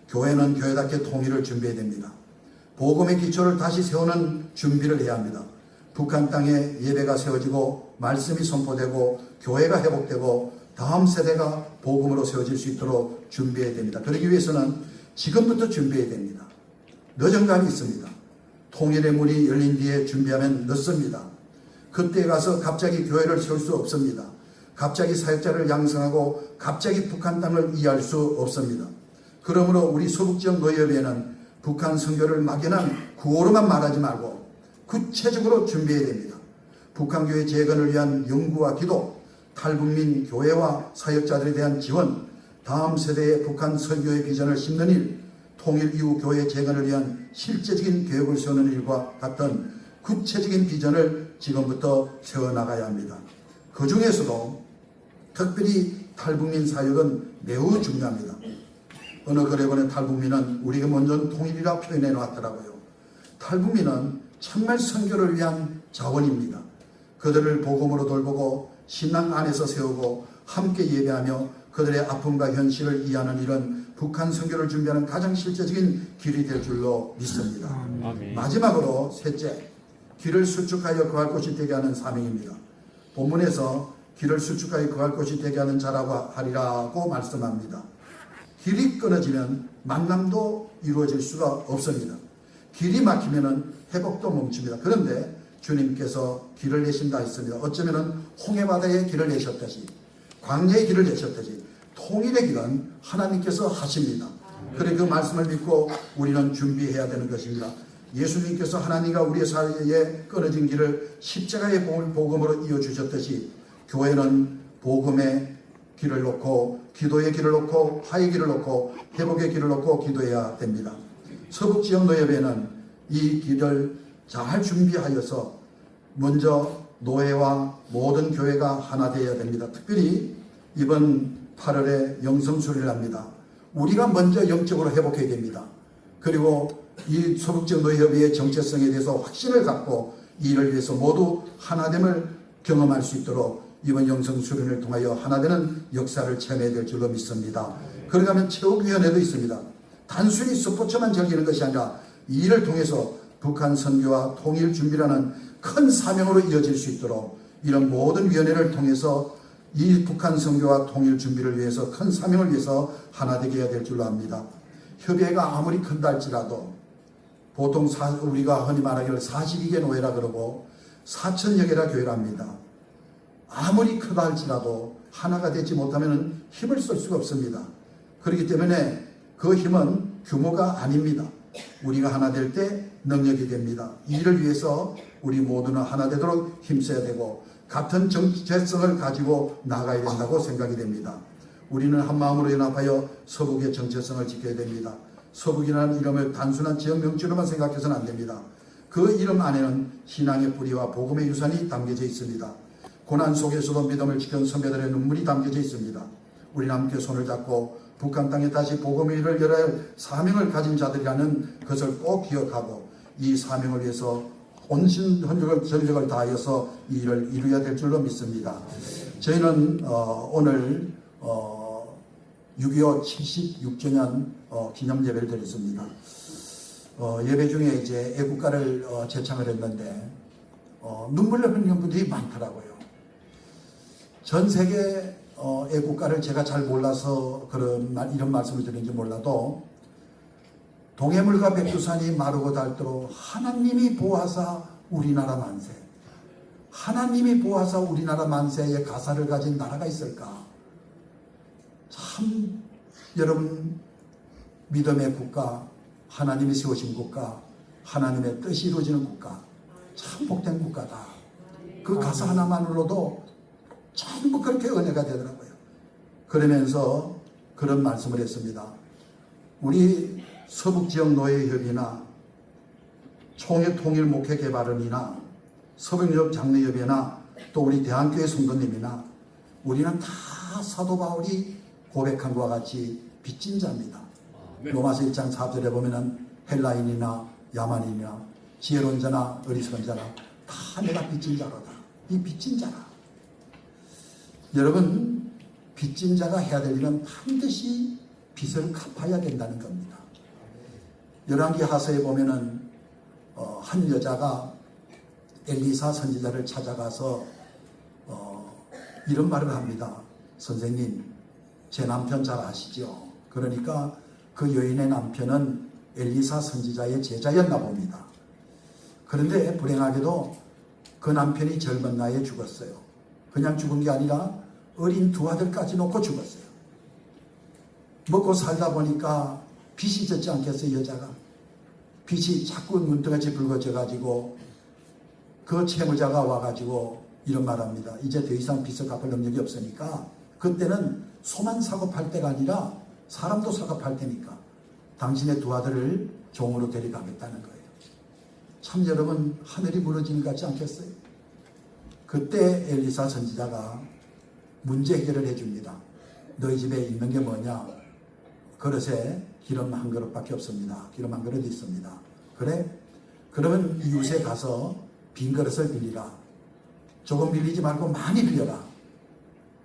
교회는 교회답게 통일을 준비해야 됩니다. 복음의 기초를 다시 세우는 준비를 해야 합니다. 북한 땅에 예배가 세워지고 말씀이 선포되고 교회가 회복되고 다음 세대가 복음으로 세워질 수 있도록 준비해야 됩니다. 그러기 위해서는 지금부터 준비해야 됩니다. 늦은 감이 있습니다. 통일의 문이 열린 뒤에 준비하면 늦습니다. 그때 가서 갑자기 교회를 세울 수 없습니다. 갑자기 사역자를 양성하고 갑자기 북한 땅을 이해할 수 없습니다. 그러므로 우리 서북지역 노예협의회는 북한 선교를 막연한 구호로만 말하지 말고 구체적으로 준비해야 됩니다. 북한교회 재건을 위한 연구와 기도, 탈북민 교회와 사역자들에 대한 지원, 다음 세대의 북한 선교의 비전을 심는 일, 통일 이후 교회 재건을 위한 실제적인 계획을 세우는 일과 같은 구체적인 비전을 지금부터 세워나가야 합니다. 그 중에서도 특별히 탈북민 사역은 매우 중요합니다. 어느 거래권의 탈북민은 우리가 먼저 통일이라 표현해 놨더라고요. 탈북민은 정말 선교를 위한 자원입니다. 그들을 복음으로 돌보고 신앙 안에서 세우고 함께 예배하며 그들의 아픔과 현실을 이해하는 일은 북한 선교를 준비하는 가장 실제적인 길이 될 줄로 믿습니다. 아멘. 마지막으로 셋째, 길을 수축하여 거할 곳이 되게 하는 사명입니다. 본문에서 길을 수축하여 거할 곳이 되게 하는 자라고 하리라고 말씀합니다. 길이 끊어지면 만남도 이루어질 수가 없습니다. 길이 막히면 회복도 멈춥니다. 그런데 주님께서 길을 내신다 했습니다. 어쩌면 홍해바다에 길을 내셨듯이, 광야의 길을 내셨듯이 통일의 길은 하나님께서 하십니다. 그래 그 말씀을 믿고 우리는 준비해야 되는 것입니다. 예수님께서 하나님과 우리의 사이에 끊어진 길을 십자가의 복음으로 이어주셨듯이 교회는 복음의 길을 놓고 기도의 길을 놓고 화의 길을 놓고 회복의 길을 놓고 기도해야 됩니다. 서북지역노예회는 이 길을 잘 준비하여서 먼저 노예와 모든 교회가 하나 되어야 됩니다. 특별히 이번 8월에 영성수리를 합니다. 우리가 먼저 영적으로 회복해야 됩니다. 그리고 이 서북지역노예협의회의 정체성에 대해서 확신을 갖고 이 일을 위해서 모두 하나됨을 경험할 수 있도록 이번 영성수련을 통하여 하나되는 역사를 체험해야 될 줄로 믿습니다. 그러고 하면 체육위원회도 있습니다. 단순히 스포츠만 즐기는 것이 아니라 이 일을 통해서 북한 선교와 통일 준비라는 큰 사명으로 이어질 수 있도록 이런 모든 위원회를 통해서 이 북한 선교와 통일 준비를 위해서 큰 사명을 위해서 하나 되게 해야 될 줄로 압니다. 협의회가 아무리 큰다 할지라도 보통 우리가 흔히 말하기를 42개 노예라 그러고 4,000여 개라 교회랍니다. 아무리 크다 할지라도 하나가 되지 못하면 힘을 쓸 수가 없습니다. 그렇기 때문에 그 힘은 규모가 아닙니다. 우리가 하나 될 때 능력이 됩니다. 이 일을 위해서 우리 모두는 하나 되도록 힘써야 되고 같은 정체성을 가지고 나가야 된다고 생각이 됩니다. 우리는 한마음으로 연합하여 서북의 정체성을 지켜야 됩니다. 서북이라는 이름을 단순한 지역 명칭으로만 생각해서는 안 됩니다. 그 이름 안에는 신앙의 뿌리와 복음의 유산이 담겨져 있습니다. 고난 속에서도 믿음을 지킨 선배들의 눈물이 담겨져 있습니다. 우리는 함께 손을 잡고 북한 땅에 다시 복음의 일을 열어야 할 사명을 가진 자들이라는 것을 꼭 기억하고 이 사명을 위해서 온신 전력을 다하여서 이 일을 이루어야 될 줄로 믿습니다. 저희는 오늘 6.25 76주년 기념 예배를 드렸습니다. 예배 중에 이제 애국가를 제창을 했는데 눈물을 흘리는 분들이 많더라고요. 전 세계 애국가를 제가 잘 몰라서 이런 말씀을 드리는지 몰라도 동해물과 백두산이 마르고 닳도록 하나님이 보아사 우리나라 만세, 하나님이 보아사 우리나라 만세의 가사를 가진 나라가 있을까? 참 여러분 믿음의 국가, 하나님이 세우신 국가, 하나님의 뜻이 이루어지는 국가, 참 복된 국가다. 그 가사 하나만으로도 전부 그렇게 은혜가 되더라고요. 그러면서 그런 말씀을 했습니다. 우리 서북지역 노예협이나 총회 통일 목회 개발원이나 서병역 장로협회나 또 우리 대한교회 성도님이나 우리는 다 사도 바울이 고백한 것과 같이 빚진 자입니다. 로마서 1장 4절에 보면은 헬라인이나 야만인이나 지혜로운 자나 어리석은 자나 다 내가 빚진 자로다. 이 빚진 자라. 여러분, 빚진 자가 해야 될 일은 반드시 빚을 갚아야 된다는 겁니다. 열왕기 하서에 보면은 한 여자가 엘리사 선지자를 찾아가서 이런 말을 합니다. 선생님, 제 남편 잘 아시죠? 그러니까 그 여인의 남편은 엘리사 선지자의 제자였나 봅니다. 그런데 불행하게도 그 남편이 젊은 나이에 죽었어요. 그냥 죽은 게 아니라 어린 두 아들까지 놓고 죽었어요. 먹고 살다 보니까 빚이 졌지 않겠어요, 여자가? 빚이 자꾸 눈등같이 붉어져가지고 그 채무자가 와가지고 이런 말합니다. 이제 더 이상 빚을 갚을 능력이 없으니까 그때는 소만 사고 팔 때가 아니라 사람도 사고 팔 테니까 당신의 두 아들을 종으로 데려가겠다는 거예요. 참 여러분, 하늘이 무너지는 것 같지 않겠어요? 그때 엘리사 선지자가 문제 해결을 해줍니다. 너희 집에 있는 게 뭐냐? 그릇에 기름 한 그릇밖에 없습니다. 기름 한 그릇 있습니다. 그래? 그러면 이웃에 가서 빈 그릇을 빌리라. 조금 빌리지 말고 많이 빌려라.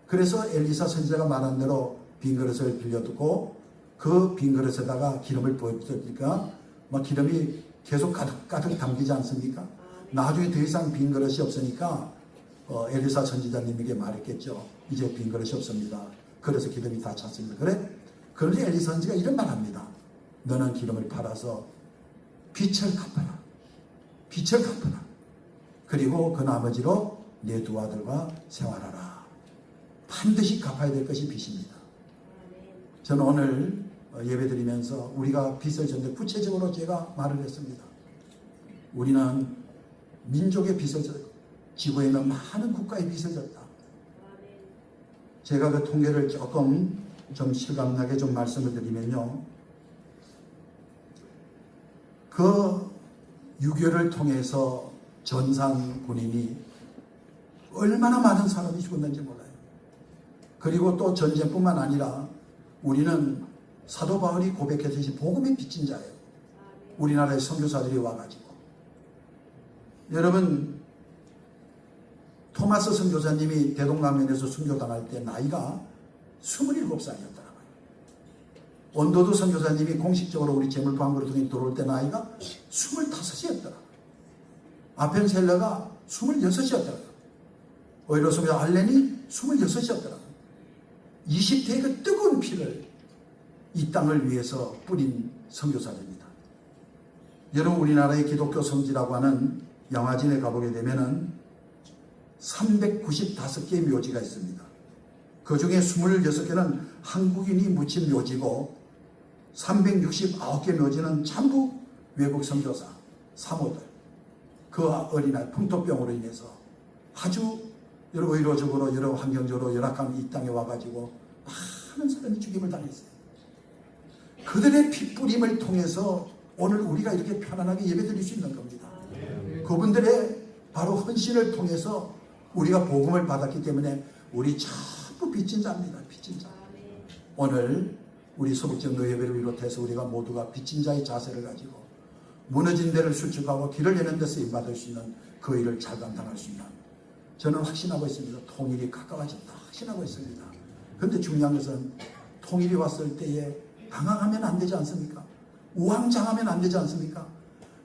그래서 엘리사 선지자가 말한 대로 빈 그릇을 빌려두고 그 빈 그릇에다가 기름을 부어주니까 막 기름이 계속 가득 담기지 않습니까? 나중에 더 이상 빈 그릇이 없으니까 엘리사 선지자님에게 말했겠죠. 이제 빈 그릇이 없습니다. 그래서 기름이 다 찼습니다. 그래? 그런데 엘리사 선지가 이런 말 합니다. 너는 기름을 팔아서 빚을 갚아라. 빚을 갚아라. 그리고 그 나머지로 내 두 아들과 생활하라. 반드시 갚아야 될 것이 빚입니다. 저는 오늘 예배드리면서 우리가 빚을 졌는데 구체적으로 제가 말을 했습니다. 우리는 민족의 빚을 졌고 지구에 있는 많은 국가의 빚을 졌다. 제가 그 통계를 조금 좀 실감나게 좀 말씀을 드리면요. 그 6.25를 통해서 전산 군인이 얼마나 많은 사람이 죽었는지 몰라요. 그리고 또 전쟁뿐만 아니라 우리는 사도 바울이 고백했듯이 복음의 빚진 자예요. 우리나라의 선교사들이 와가지고. 여러분, 토마스 선교사님이 대동강변에서 선교당할 때 나이가 27살이었더라고요. 원도두 선교사님이 공식적으로 우리 재물포항으로 들어올 때 나이가 25이었더라고요. 아펜셀러가 26이었더라고요. 오히려 선교사 알렌이 26이었더라고요. 20대의 그 뜨거운 피를 이 땅을 위해서 뿌린 선교사입니다. 여러분, 우리나라의 기독교 성지라고 하는 영화진에 가보게 되면은 395개의 묘지가 있습니다. 그 중에 26개는 한국인이 묻힌 묘지고 369개 묘지는 전부 외국 선교사, 사모들, 그 어린아이 풍토병으로 인해서 아주 여러 의료적으로 여러 환경적으로 열악한 이 땅에 와가지고 많은 사람이 죽임을 당했어요. 그들의 핏뿌림을 통해서 오늘 우리가 이렇게 편안하게 예배드릴 수 있는 겁니다. 그분들의 바로 헌신을 통해서 우리가 복음을 받았기 때문에 우리 전부 빚진 자입니다. 빚진 자. 오늘 우리 소극정도 예배를 비롯해서 우리가 모두가 빚진 자의 자세를 가지고 무너진 데를 수축하고 길을 여는 데 쓰임받을 수 있는 그 일을 잘 감당할 수 있는, 저는 확신하고 있습니다. 통일이 가까워졌다 확신하고 있습니다. 그런데 중요한 것은 통일이 왔을 때에 당황하면 안 되지 않습니까? 우왕좌왕하면 안 되지 않습니까?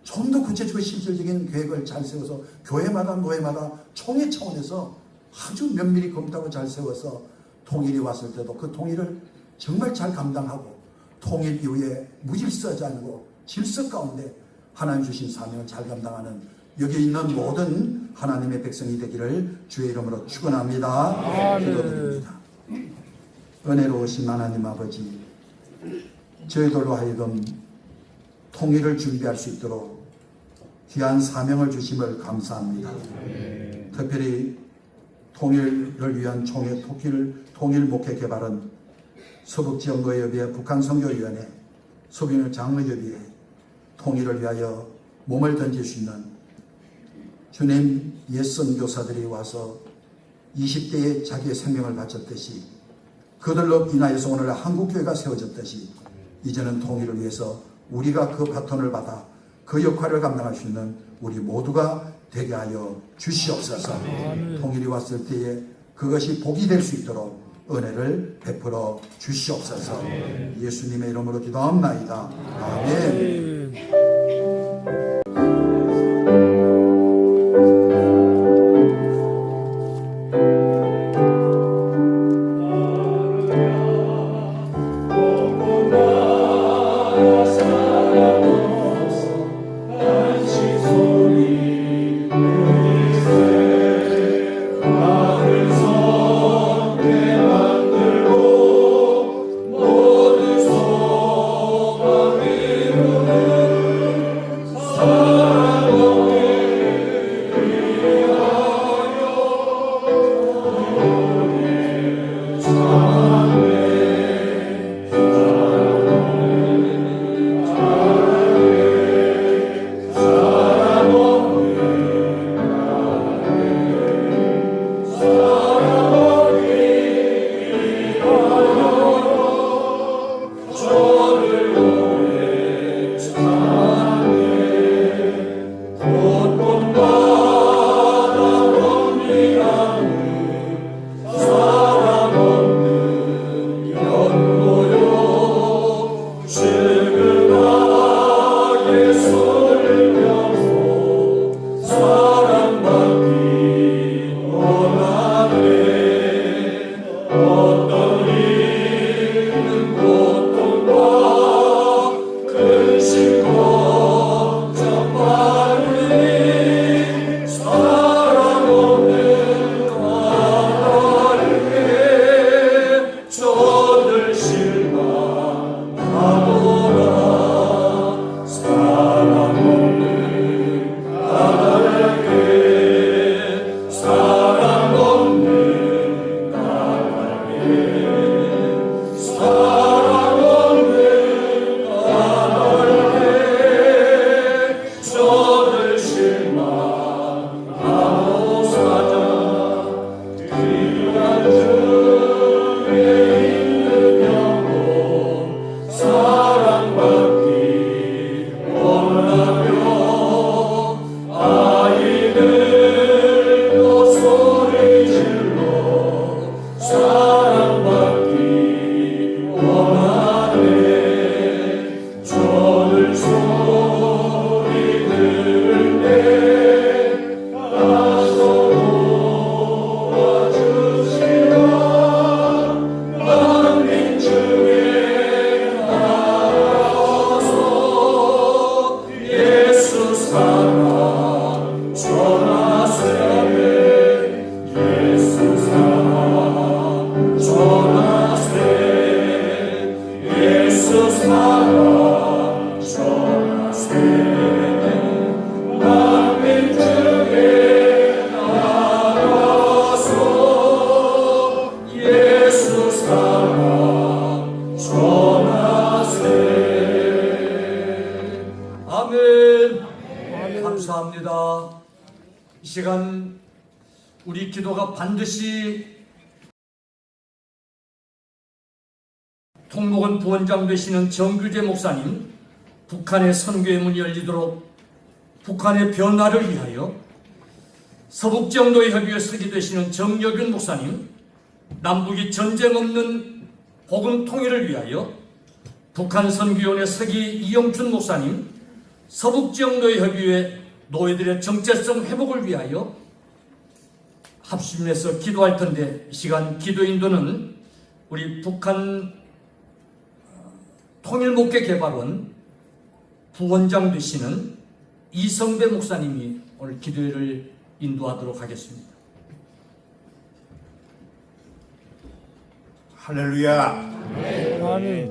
좀 더 구체적이고 실질적인 계획을 잘 세워서 교회마다 노회마다 총회 차원에서 아주 면밀히 검토하고 잘 세워서 통일이 왔을 때도 그 통일을 정말 잘 감당하고 통일 이후에 무질서하지 않고 질서 가운데 하나님 주신 사명을 잘 감당하는 여기 있는 모든 하나님의 백성이 되기를 주의 이름으로 축원합니다. 기도드립니다. 은혜로우신 하나님 아버지, 저희들로 하여금 통일을 준비할 수 있도록 귀한 사명을 주심을 감사합니다. 특별히 통일을 위한 총회 통일 목회 개발은 서북지역노예협의회, 북한선교위원회, 서북지역 장로협의회, 통일을 위하여 몸을 던질 수 있는 주님 옛 선교사들이 와서 20대에 자기의 생명을 바쳤듯이 그들로 인하여서 오늘 한국교회가 세워졌듯이 이제는 통일을 위해서 우리가 그 바톤을 받아 그 역할을 감당할 수 있는 우리 모두가 되게 하여 주시옵소서. 통일이 왔을 때에 그것이 복이 될 수 있도록 은혜를 베풀어 주시옵소서. 예수님의 이름으로 기도합나이다. 아멘. 감사합니다. 이 시간 우리 기도가 반드시 통목원 부원장 되시는 정규재 목사님, 북한의 선교의 문이 열리도록 북한의 변화를 위하여 서북지역노예 협의회 서기 되시는 정여균 목사님, 남북이 전쟁 없는 복음 통일을 위하여 북한 선교위원회 서기 이영춘 목사님, 서북지역노예 협의회 노예들의 정체성 회복을 위하여 합심해서 기도할 텐데, 이 시간 기도 인도는 우리 북한 통일목회 개발원 부원장 되시는 이성배 목사님이 오늘 기도회를 인도하도록 하겠습니다. 할렐루야. 아멘.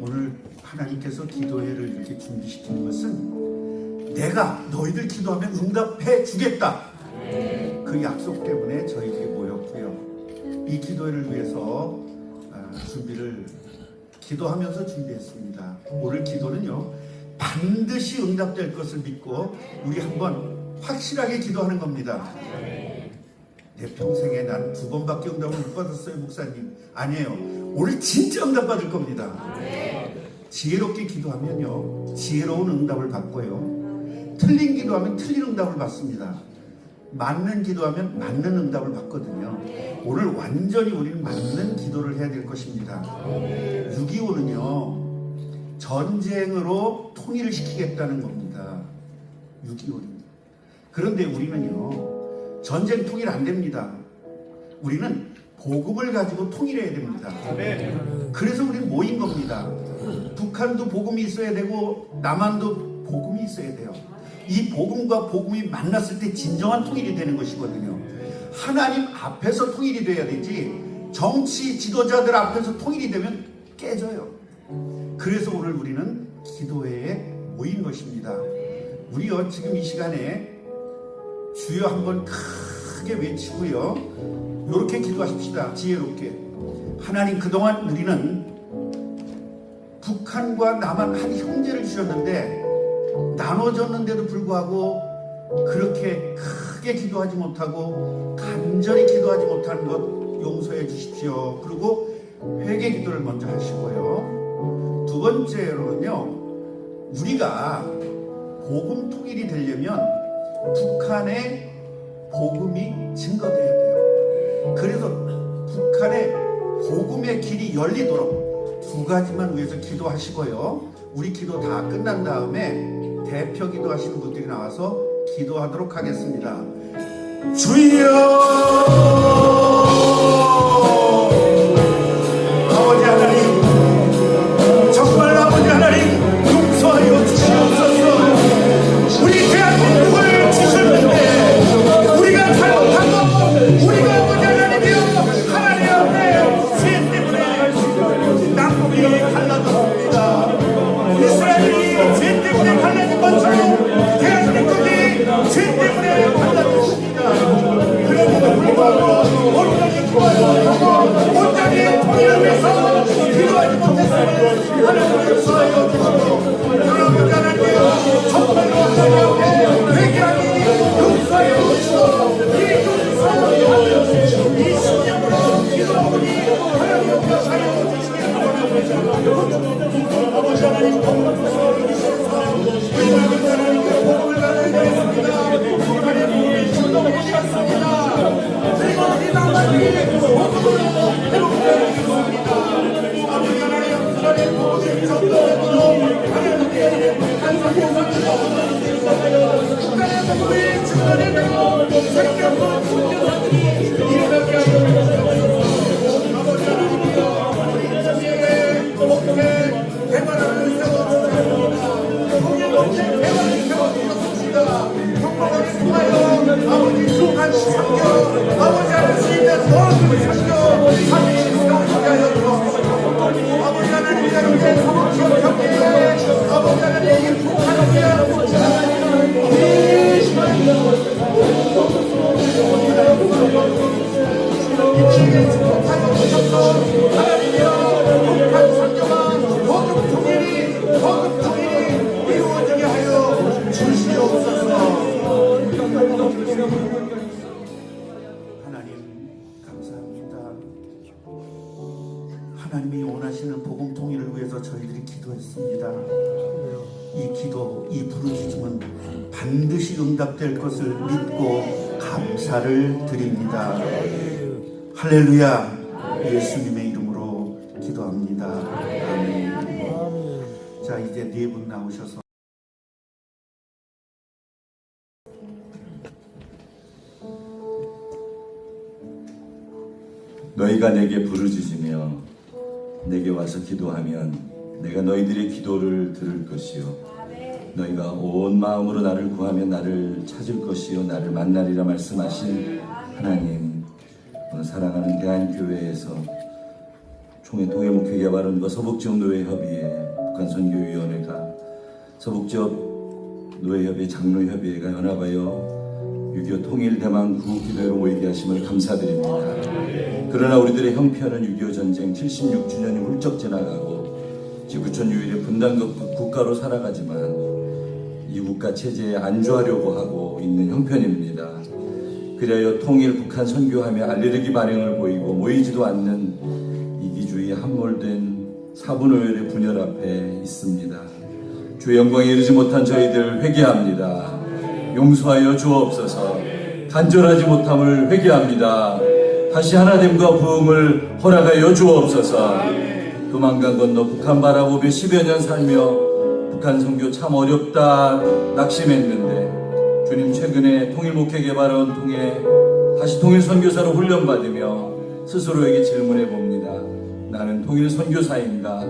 오늘 하나님께서 기도회를 이렇게 준비시키는 것은 내가 너희들 기도하면 응답해 주겠다. 그 약속 때문에 저희들이 모였고요. 이 기도회를 위해서 준비를 기도하면서 준비했습니다. 오늘 기도는요, 반드시 응답될 것을 믿고 우리 한번 확실하게 기도하는 겁니다. 내 평생에 난 2번밖에 응답을 못 받았어요, 목사님. 아니에요. 오늘 진짜 응답 받을 겁니다. 지혜롭게 기도하면요, 지혜로운 응답을 받고요. 틀린 기도하면 틀린 응답을 받습니다. 맞는 기도하면 맞는 응답을 받거든요. 오늘 완전히 우리는 맞는 기도를 해야 될 것입니다. 6.25는요, 전쟁으로 통일을 시키겠다는 겁니다. 6.25는. 그런데 우리는요, 전쟁 통일 안 됩니다. 우리는 복음을 가지고 통일해야 됩니다. 그래서 우리는 모인 겁니다. 북한도 복음이 있어야 되고 남한도 복음이 있어야 돼요. 이 복음과 복음이 만났을 때 진정한 통일이 되는 것이거든요. 하나님 앞에서 통일이 돼야 되지 정치 지도자들 앞에서 통일이 되면 깨져요. 그래서 오늘 우리는 기도회에 모인 것입니다. 우리요, 지금 이 시간에 주여 한번 크게 외치고요, 이렇게 기도하십시다. 지혜롭게. 하나님, 그동안 우리는 북한과 남한 한 형제를 주셨는데 나눠졌는데도 불구하고 그렇게 크게 기도하지 못하고 간절히 기도하지 못하는 것 용서해 주십시오. 그리고 회개 기도를 먼저 하시고요. 두 번째로는요, 우리가 복음 통일이 되려면 북한의 복음이 증거돼야 돼요. 그래서 북한의 복음의 길이 열리도록 2가지만 위해서 기도하시고요. 우리 기도 다 끝난 다음에 대표 기도하시는 분들이 나와서 기도하도록 하겠습니다. 주여, 아버지 하나님, 정말 아버지 하나님 용서하여 주시옵소서. 우리 대한민국을 주셨는데 우리가 잘못한 것, 우리가 아버지 하나님이여 하나님 앞에 죄 때문에 남북이 갈라졌습니다. 이스라엘이 죄 때문에 갈라진 것처럼 대한민국이 죄 때문에 갈라졌습니다. 그럼에도 불구하고 온전히 기도하지 못하고 온전히 통일을 위해서 기도하지 못했음을 하나님 용서하여 주시고, 여러분 하나님이여 정말로 하나님 앞에 회개하니 용서하여 주시고, 이 용서하여 이 신념으로 기도하오니 하나님 용서하여 주시기 바랍니다. 아버지 하나님 복음을 주시옵소서. 우리 아버지 하나님께 복음을 받아야겠습니다. 북한의 복음이 진동하지 않습니다. 그리고 우리 남한이 복음을 회복하겠습니다. 아버지 하나님, 북한의 복음이 전도되도록 하나님께 북한 성경상에서 북한의 복음이 증거되도록 생명과 충전하들이 일어나게 하여 주옵소서. 아버지 하나님이여, 우리 인생의 목회 개발하는 세워주셨습니다. 통일 목회 개발을 세워주셨습니다. 평화를 통하여 아버지 북한 선교, 아버지 하나님 주님의 도움을 선교, 하나님 세워주게 하여 주옵소서. 아버지 하나님, 여러분의 사목지역 경기에 아버지 하나님 이 북한을 위한 이치에 축복하여 주셔서 하나님이여 북한 선교와 복음 통일이 이루어지게 하여 주시옵소서. 하나님 감사합니다. 하나님이 원하시는 복음 통일을 위해서 저희들이 기도했습니다. 이 기도, 이 부르짖음은 반드시 응답될 것을 믿고 감사를 드립니다. 할렐루야. 예수님의 이름으로 기도합니다. 아멘. 자, 이제 4분 나오셔서 너희가 내게 부르짖으며 내게 와서 기도하면 내가 너희들의 기도를 들을 것이요 너희가 온 마음으로 나를 구하면 나를 찾을 것이요 나를 만나리라 말씀하신 하나님, 오늘 사랑하는 대한교회에서 총회 통일목회 개발원과 서북지역 노예협의회, 북한선교위원회가 서북지역 노예협의회, 장로협의회가 연합하여 6.25 통일 대만 구국기도회로 모이게 하심을 감사드립니다. 그러나 우리들의 형편은 6.25 전쟁 76주년이 훌쩍 지나가고 지구촌 유일의 분단국 국가로 살아가지만 이 국가 체제에 안주하려고 하고 있는 형편입니다. 그리하여 통일 북한 선교하며 알레르기 반응을 보이고 모이지도 않는 이기주의에 함몰된 4분 5열의 분열 앞에 있습니다. 주의 영광에 이르지 못한 저희들 회개합니다. 용서하여 주옵소서. 간절하지 못함을 회개합니다. 다시 하나됨과 부흥을 허락하여 주옵소서. 도망간 건너 북한 바라보며 10여 년 살며 북한 선교 참 어렵다 낙심했는데 주님 최근에 통일목회개발원 통해 다시 통일선교사로 훈련받으며 스스로에게 질문해 봅니다. 나는 통일선교사인가?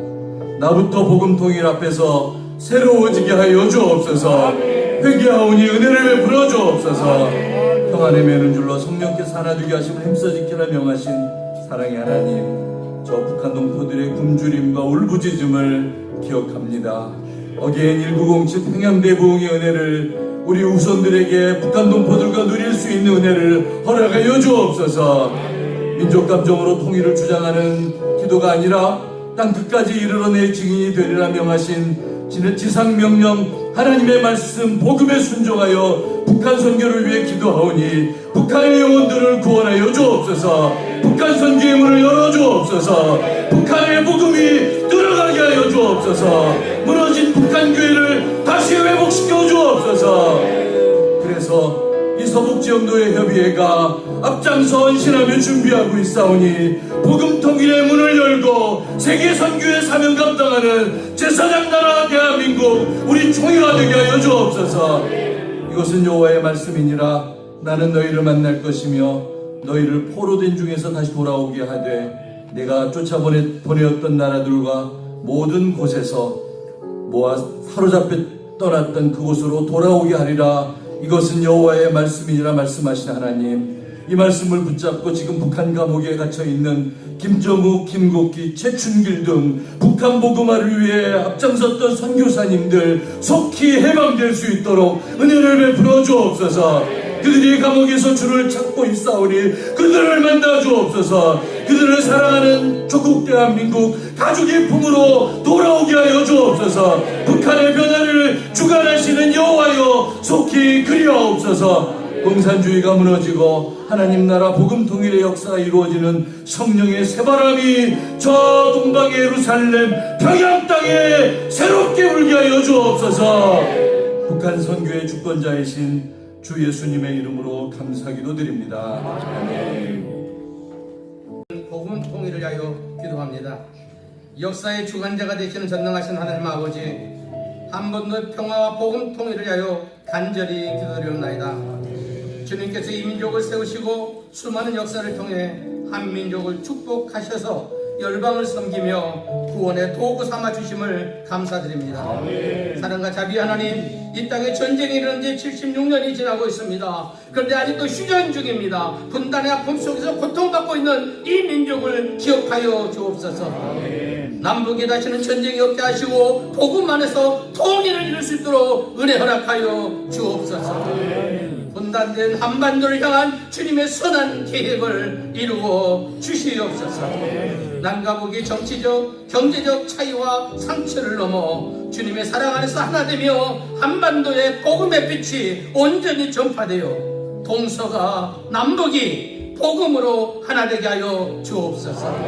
나부터 복음통일 앞에서 새로워지게 하여 주옵소서. 회개하오니 은혜를 베풀어 주옵소서. 평안의 매는 줄로 성령께서 하나되게 하심을 힘써 지키라 명하신 사랑의 하나님, 저 북한 동포들의 굶주림과 울부짖음을 기억합니다. 어게인 1907 평양대부흥의 은혜를 우리 후손들에게 북한 동포들과 누릴 수 있는 은혜를 허락하여 주옵소서. 민족감정으로 통일을 주장하는 기도가 아니라 땅 끝까지 이르러 내 증인이 되리라 명하신 지상명령 하나님의 말씀 복음에 순종하여 북한 선교를 위해 기도하오니 북한의 영혼들을 구원하여 주옵소서. 북한 선교의 문을 열어 주옵소서. 북한의 복음이 들어가게 하여 주옵소서. 무너진 북한 교회를 다시 회복시켜 주옵소서. 그래서 이 서북지역노예 협의회가 앞장서 헌신하며 준비하고 있사오니 복음 통일의 문을 열고 세계 선교의 사명 감당하는 제사장 나라 대한민국 우리 총회가 되게 하여 주옵소서. 이것은 여호와의 말씀이니라. 나는 너희를 만날 것이며 너희를 포로된 중에서 다시 돌아오게 하되 내가 쫓아보내었던 나라들과 모든 곳에서 모아 사로잡혀 떠났던 그곳으로 돌아오게 하리라. 이것은 여호와의 말씀이니라 말씀하신 하나님, 이 말씀을 붙잡고 지금 북한 감옥에 갇혀있는 김정욱, 김국기, 최춘길 등 북한 복음화를 위해 앞장섰던 선교사님들 속히 해방될 수 있도록 은혜를 베풀어 주옵소서. 그들이 감옥에서 주를 찾고 있사오니 그들을 만나 주옵소서. 그들을 사랑하는 조국 대한민국 가족의 품으로 돌아오게 하여 주옵소서. 북한의 변화를 주관하시는 여호와여 속히 그리하옵소서. 공산주의가 무너지고 하나님 나라 복음 통일의 역사가 이루어지는 성령의 새바람이 저 동방의 예루살렘 평양 땅에 새롭게 불게 하여 주옵소서. 북한 선교의 주권자이신 주 예수님의 이름으로 감사기도 드립니다. 아멘. 복음 통일을 위하여 기도합니다. 역사의 주관자가 되시는 전능하신 하나님 아버지, 한 번도 평화와 복음 통일을 위하여 간절히 기도드리옵나이다. 주님께서 이 민족을 세우시고 수많은 역사를 통해 한 민족을 축복하셔서 열방을 섬기며 구원의 도구 삼아 주심을 감사드립니다. 아멘. 사랑과 자비 하나님, 이 땅에 전쟁이 일어난 지 76년이 지나고 있습니다. 그런데 아직도 휴전 중입니다. 분단의 아픔 속에서 고통받고 있는 이 민족을 기억하여 주옵소서. 아멘. 남북에 다시는 전쟁이 없게 하시고 복음 안에서 통일을 이룰 수 있도록 은혜 허락하여 주옵소서. 아멘. 분단된 한반도를 향한 주님의 선한 계획을 이루어 주시옵소서. 남과 북의 정치적, 경제적 차이와 상처를 넘어 주님의 사랑 안에서 하나 되며 한반도의 복음의 빛이 온전히 전파되어 동서가 남북이 복음으로 하나 되게 하여 주옵소서.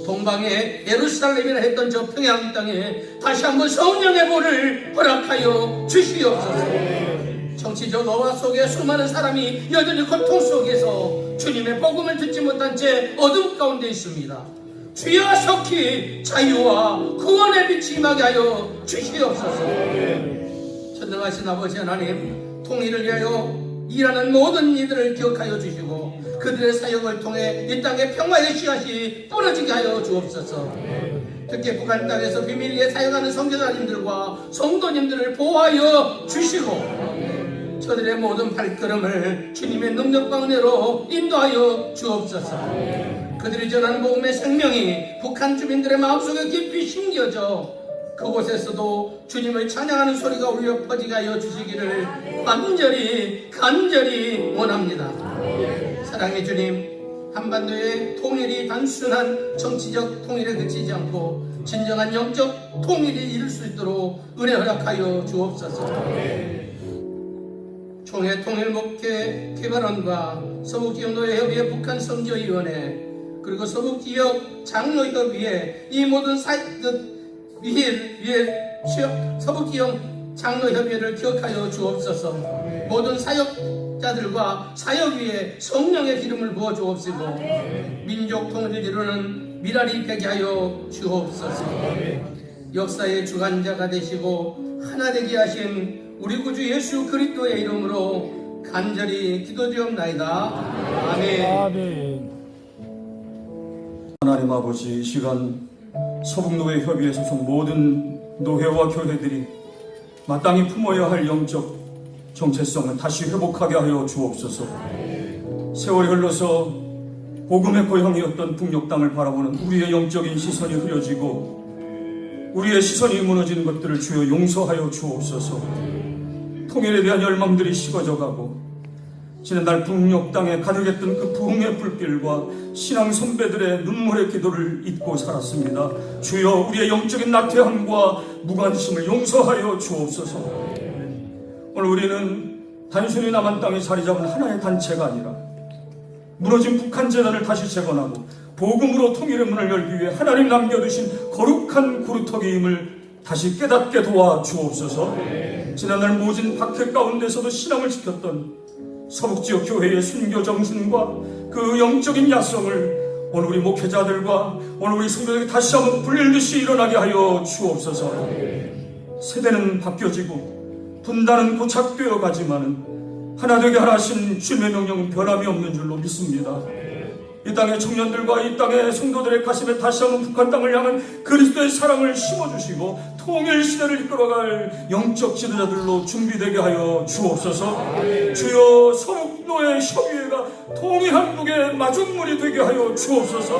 동방의 예루살렘이라 했던 저 평양 땅에 다시 한번 성령의 불을 허락하여 주시옵소서. 정치적 어화 속에 수많은 사람이 여전히 고통 속에서 주님의 복음을 듣지 못한 채 어둠 가운데 있습니다. 주여 속히 자유와 구원의 빛이 임하게 하여 주시옵소서. 전능하신 아버지 하나님, 통일을 위하여 일하는 모든 이들을 기억하여 주시고 그들의 사역을 통해 이 땅의 평화의 씨앗이 뿌려지게 하여 주옵소서. 특히 북한 땅에서 비밀리에 사역하는 선교사님들과 성도님들을 보호하여 주시고 저들의 모든 발걸음을 주님의 능력과 은혜로 인도하여 주옵소서. 그들이 전하는 복음의 생명이 북한 주민들의 마음속에 깊이 심겨져 그곳에서도 주님을 찬양하는 소리가 울려 퍼지게 하여 주시기를 간절히 원합니다. 사랑의 주님, 한반도의 통일이 단순한 정치적 통일에 그치지 않고 진정한 영적 통일이 이룰 수 있도록 은혜 허락하여 주옵소서. 총회 통일목회 개발원과 서북지역노예협의회 북한 선교위원회 그리고 서북지역 장로협의회 이 모든 서북지역 장로협의회를 기억하여 주옵소서. 모든 사역자들과 사역위에 성령의 기름을 부어 주옵시고 민족 통일을 이루는 미랄이 되게 하여 주옵소서. 역사의 주관자가 되시고 하나 되게 하신 우리 구주 예수 그리스도의 이름으로 간절히 기도드리옵나이다. 아멘. 아멘. 하나님 아버지, 이 시간 서북노회 협의회 소속 모든 노회와 교회들이 마땅히 품어야 할 영적 정체성을 다시 회복하게 하여 주옵소서. 세월이 흘러서 복음의 고향이었던 북녘 땅을 바라보는 우리의 영적인 시선이 흐려지고 우리의 시선이 무너지는 것들을 주여 용서하여 주옵소서. 통일에 대한 열망들이 식어져 가고 지난날 북녘 땅에 가득했던 그 부흥의 불길과 신앙 선배들의 눈물의 기도를 잊고 살았습니다. 주여 우리의 영적인 나태함과 무관심을 용서하여 주옵소서. 오늘 우리는 단순히 남한 땅에 자리 잡은 하나의 단체가 아니라 무너진 북한 재단을 다시 재건하고 복음으로 통일의 문을 열기 위해 하나님 남겨두신 거룩한 구루터기임을 다시 깨닫게 도와 주옵소서. 지난날 모진 박해 가운데서도 신앙을 지켰던 서북지역 교회의 순교 정신과 그 영적인 야성을 오늘 우리 목회자들과 오늘 우리 성도들에게 다시 한번 불릴듯이 일어나게 하여 주옵소서. 세대는 바뀌어지고 분단은 고착되어 가지만은 하나 되게 하신 주님의 명령은 변함이 없는 줄로 믿습니다. 이 땅의 청년들과 이 땅의 성도들의 가슴에 다시 한번 북한 땅을 향한 그리스도의 사랑을 심어주시고 통일 시대를 이끌어갈 영적 지도자들로 준비되게 하여 주옵소서. 주여 서북노회 협의회가 통일한 북의 마중물이 되게 하여 주옵소서.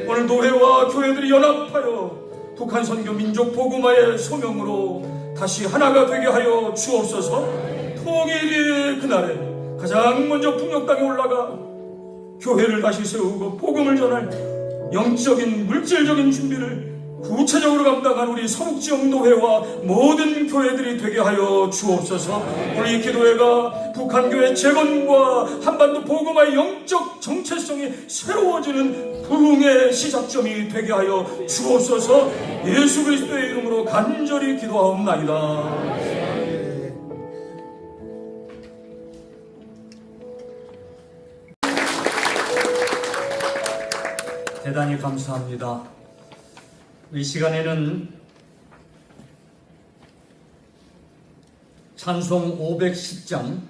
오늘 노회와 교회들이 연합하여 북한 선교 민족 복음화의 소명으로 다시 하나가 되게 하여 주옵소서. 통일의 그날에 가장 먼저 북녘 땅에 올라가 교회를 다시 세우고 복음을 전할 영적인 물질적인 준비를 구체적으로 감당한 우리 서북지역 노회와 모든 교회들이 되게 하여 주옵소서. 우리 기도회가 북한교회 재건과 한반도 복음화의 영적 정체성이 새로워지는 부흥의 시작점이 되게 하여 주옵소서. 예수 그리스도의 이름으로 간절히 기도하옵나이다. 대단히 감사합니다. 이 시간에는 찬송 510장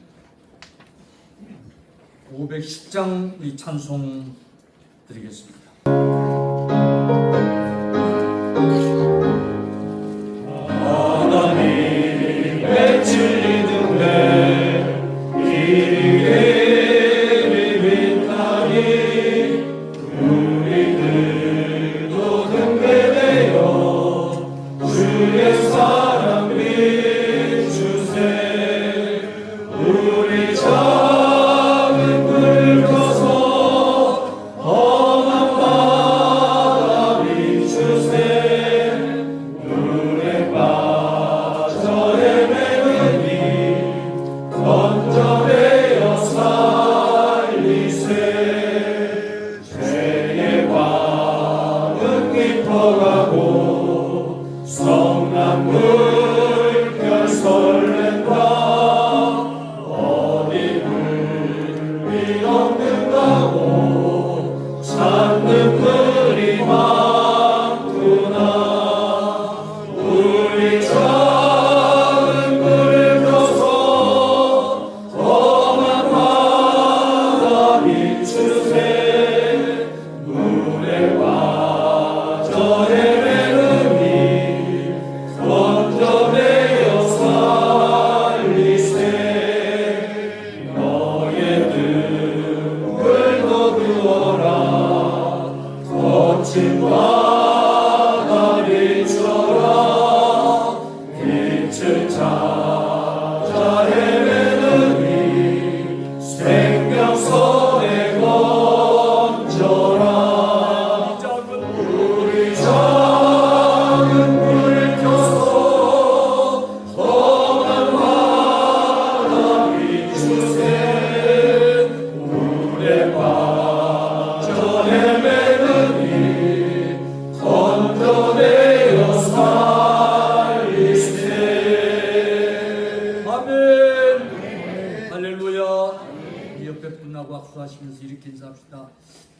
이 찬송 드리겠습니다. 하나님의 진리는 내 길에 작은 불 꺼서 험한 밤 옆에 분하고 악수하시면서 이렇게 인사합시다.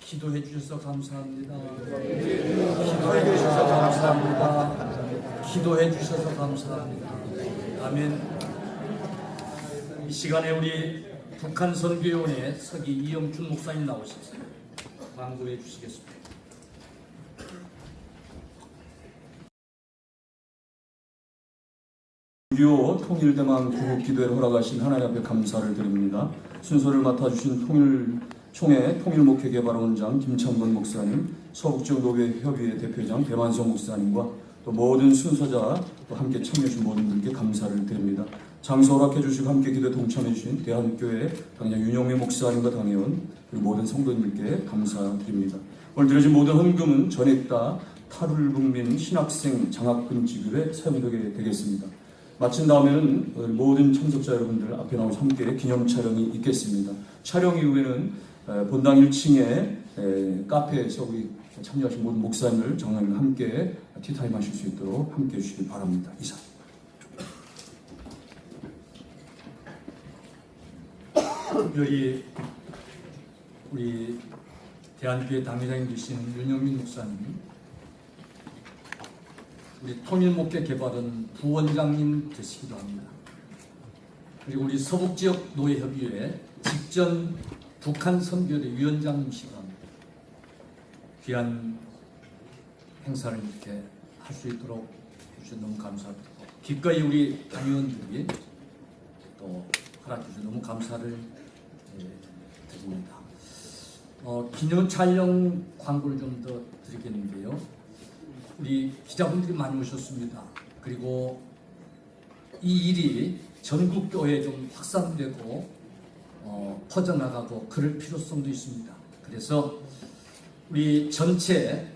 기도해 주셔서 감사합니다. 기도해 주셔서 감사합니다. 기도해 주셔서 감사합니다. 아멘. 이 시간에 우리 북한 선교위원회 서기 이영준 목사님 나오셨습니다. 광고해 주시겠습니다. 요 통일대망 구국기도회를 허락하신 하나님 앞에 감사를 드립니다. 순서를 맡아주신 총회 통일목회개발원장 김창건 목사님, 서북지역노회협의회 대표장 배만성 목사님과 또 모든 순서자 또 함께 참여해주신 모든 분께 감사를 드립니다. 장소 허락해주시고 함께 기도에 동참해주신 대한교회 당장 윤영미 목사님과 당회원 그리고 모든 성도님께 감사드립니다. 오늘 드려진 모든 헌금은 전액 다 탈북민 신학생 장학금 지급에 사용되게 되겠습니다. 마친 다음에는 모든 참석자 여러분들 앞에 나와서 함께 기념 촬영이 있겠습니다. 촬영 이후에는 본당 1층에 카페에서 우리 참여하신 모든 목사님들, 장로님들 함께 티타임 하실 수 있도록 함께 해주시기 바랍니다. 이상. 특별히 우리 대한교회 당회장이 되신 윤영민 목사님, 우리 통일목회 개발은 부원장님 되시기도 합니다. 그리고 우리 서북지역 노예협의회 직전 북한 선교대 위원장님이시기도 합니다. 귀한 행사를 이렇게 할 수 있도록 해주셔서 너무 감사드리고, 기꺼이 우리 당의원들이 또 허락해주셔서 너무 감사를 드립니다. 기념 촬영 광고를 좀 더 드리겠는데요. 우리 기자분들이 많이 오셨습니다. 그리고 이 일이 전국 교회에 좀 확산되고 퍼져나가고 그럴 필요성도 있습니다. 그래서 우리 전체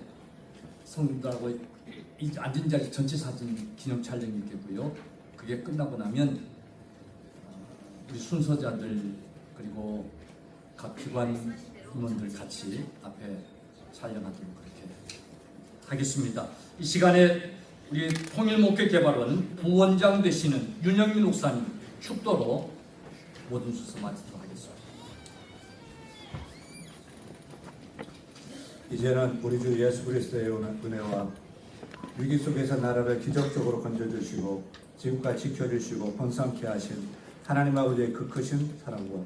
성도들하고 앉은 자리 전체 사진 기념 촬영이 있겠고요. 그게 끝나고 나면 우리 순서자들 그리고 각 기관 임원들 같이 앞에 촬영하도록 그렇게 하겠습니다. 이 시간에 우리 통일목회개발원 부원장 되시는 윤영민 목사님 축도로 모든 순서 마치도록 하겠습니다. 이제는 우리 주 예수 그리스도의 은혜와 위기 속에서 나라를 기적적으로 건져주시고 지금까지 지켜주시고 번성케 하신 하나님 아버지의 그 크신 사랑과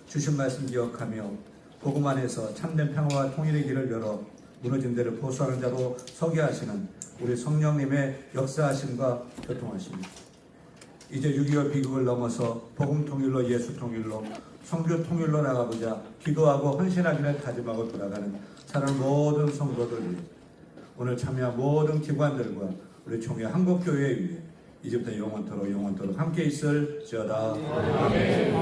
주신 말씀 기억하며 복음 안에서 참된 평화와 통일의 길을 열어 무너진 데를 보수하는 자로 서게 하시는 우리 성령님의 역사하심과 교통하심, 이제 6.25 비극을 넘어서 복음 통일로 예수 통일로 성교 통일로 나가보자 기도하고 헌신하기를 다짐하고 돌아가는 사랑하는 모든 성도들 위해 오늘 참여한 모든 기관들과 우리 총회 한국교회 위해 이제부터 영원토록 함께 있을지어다. 아멘.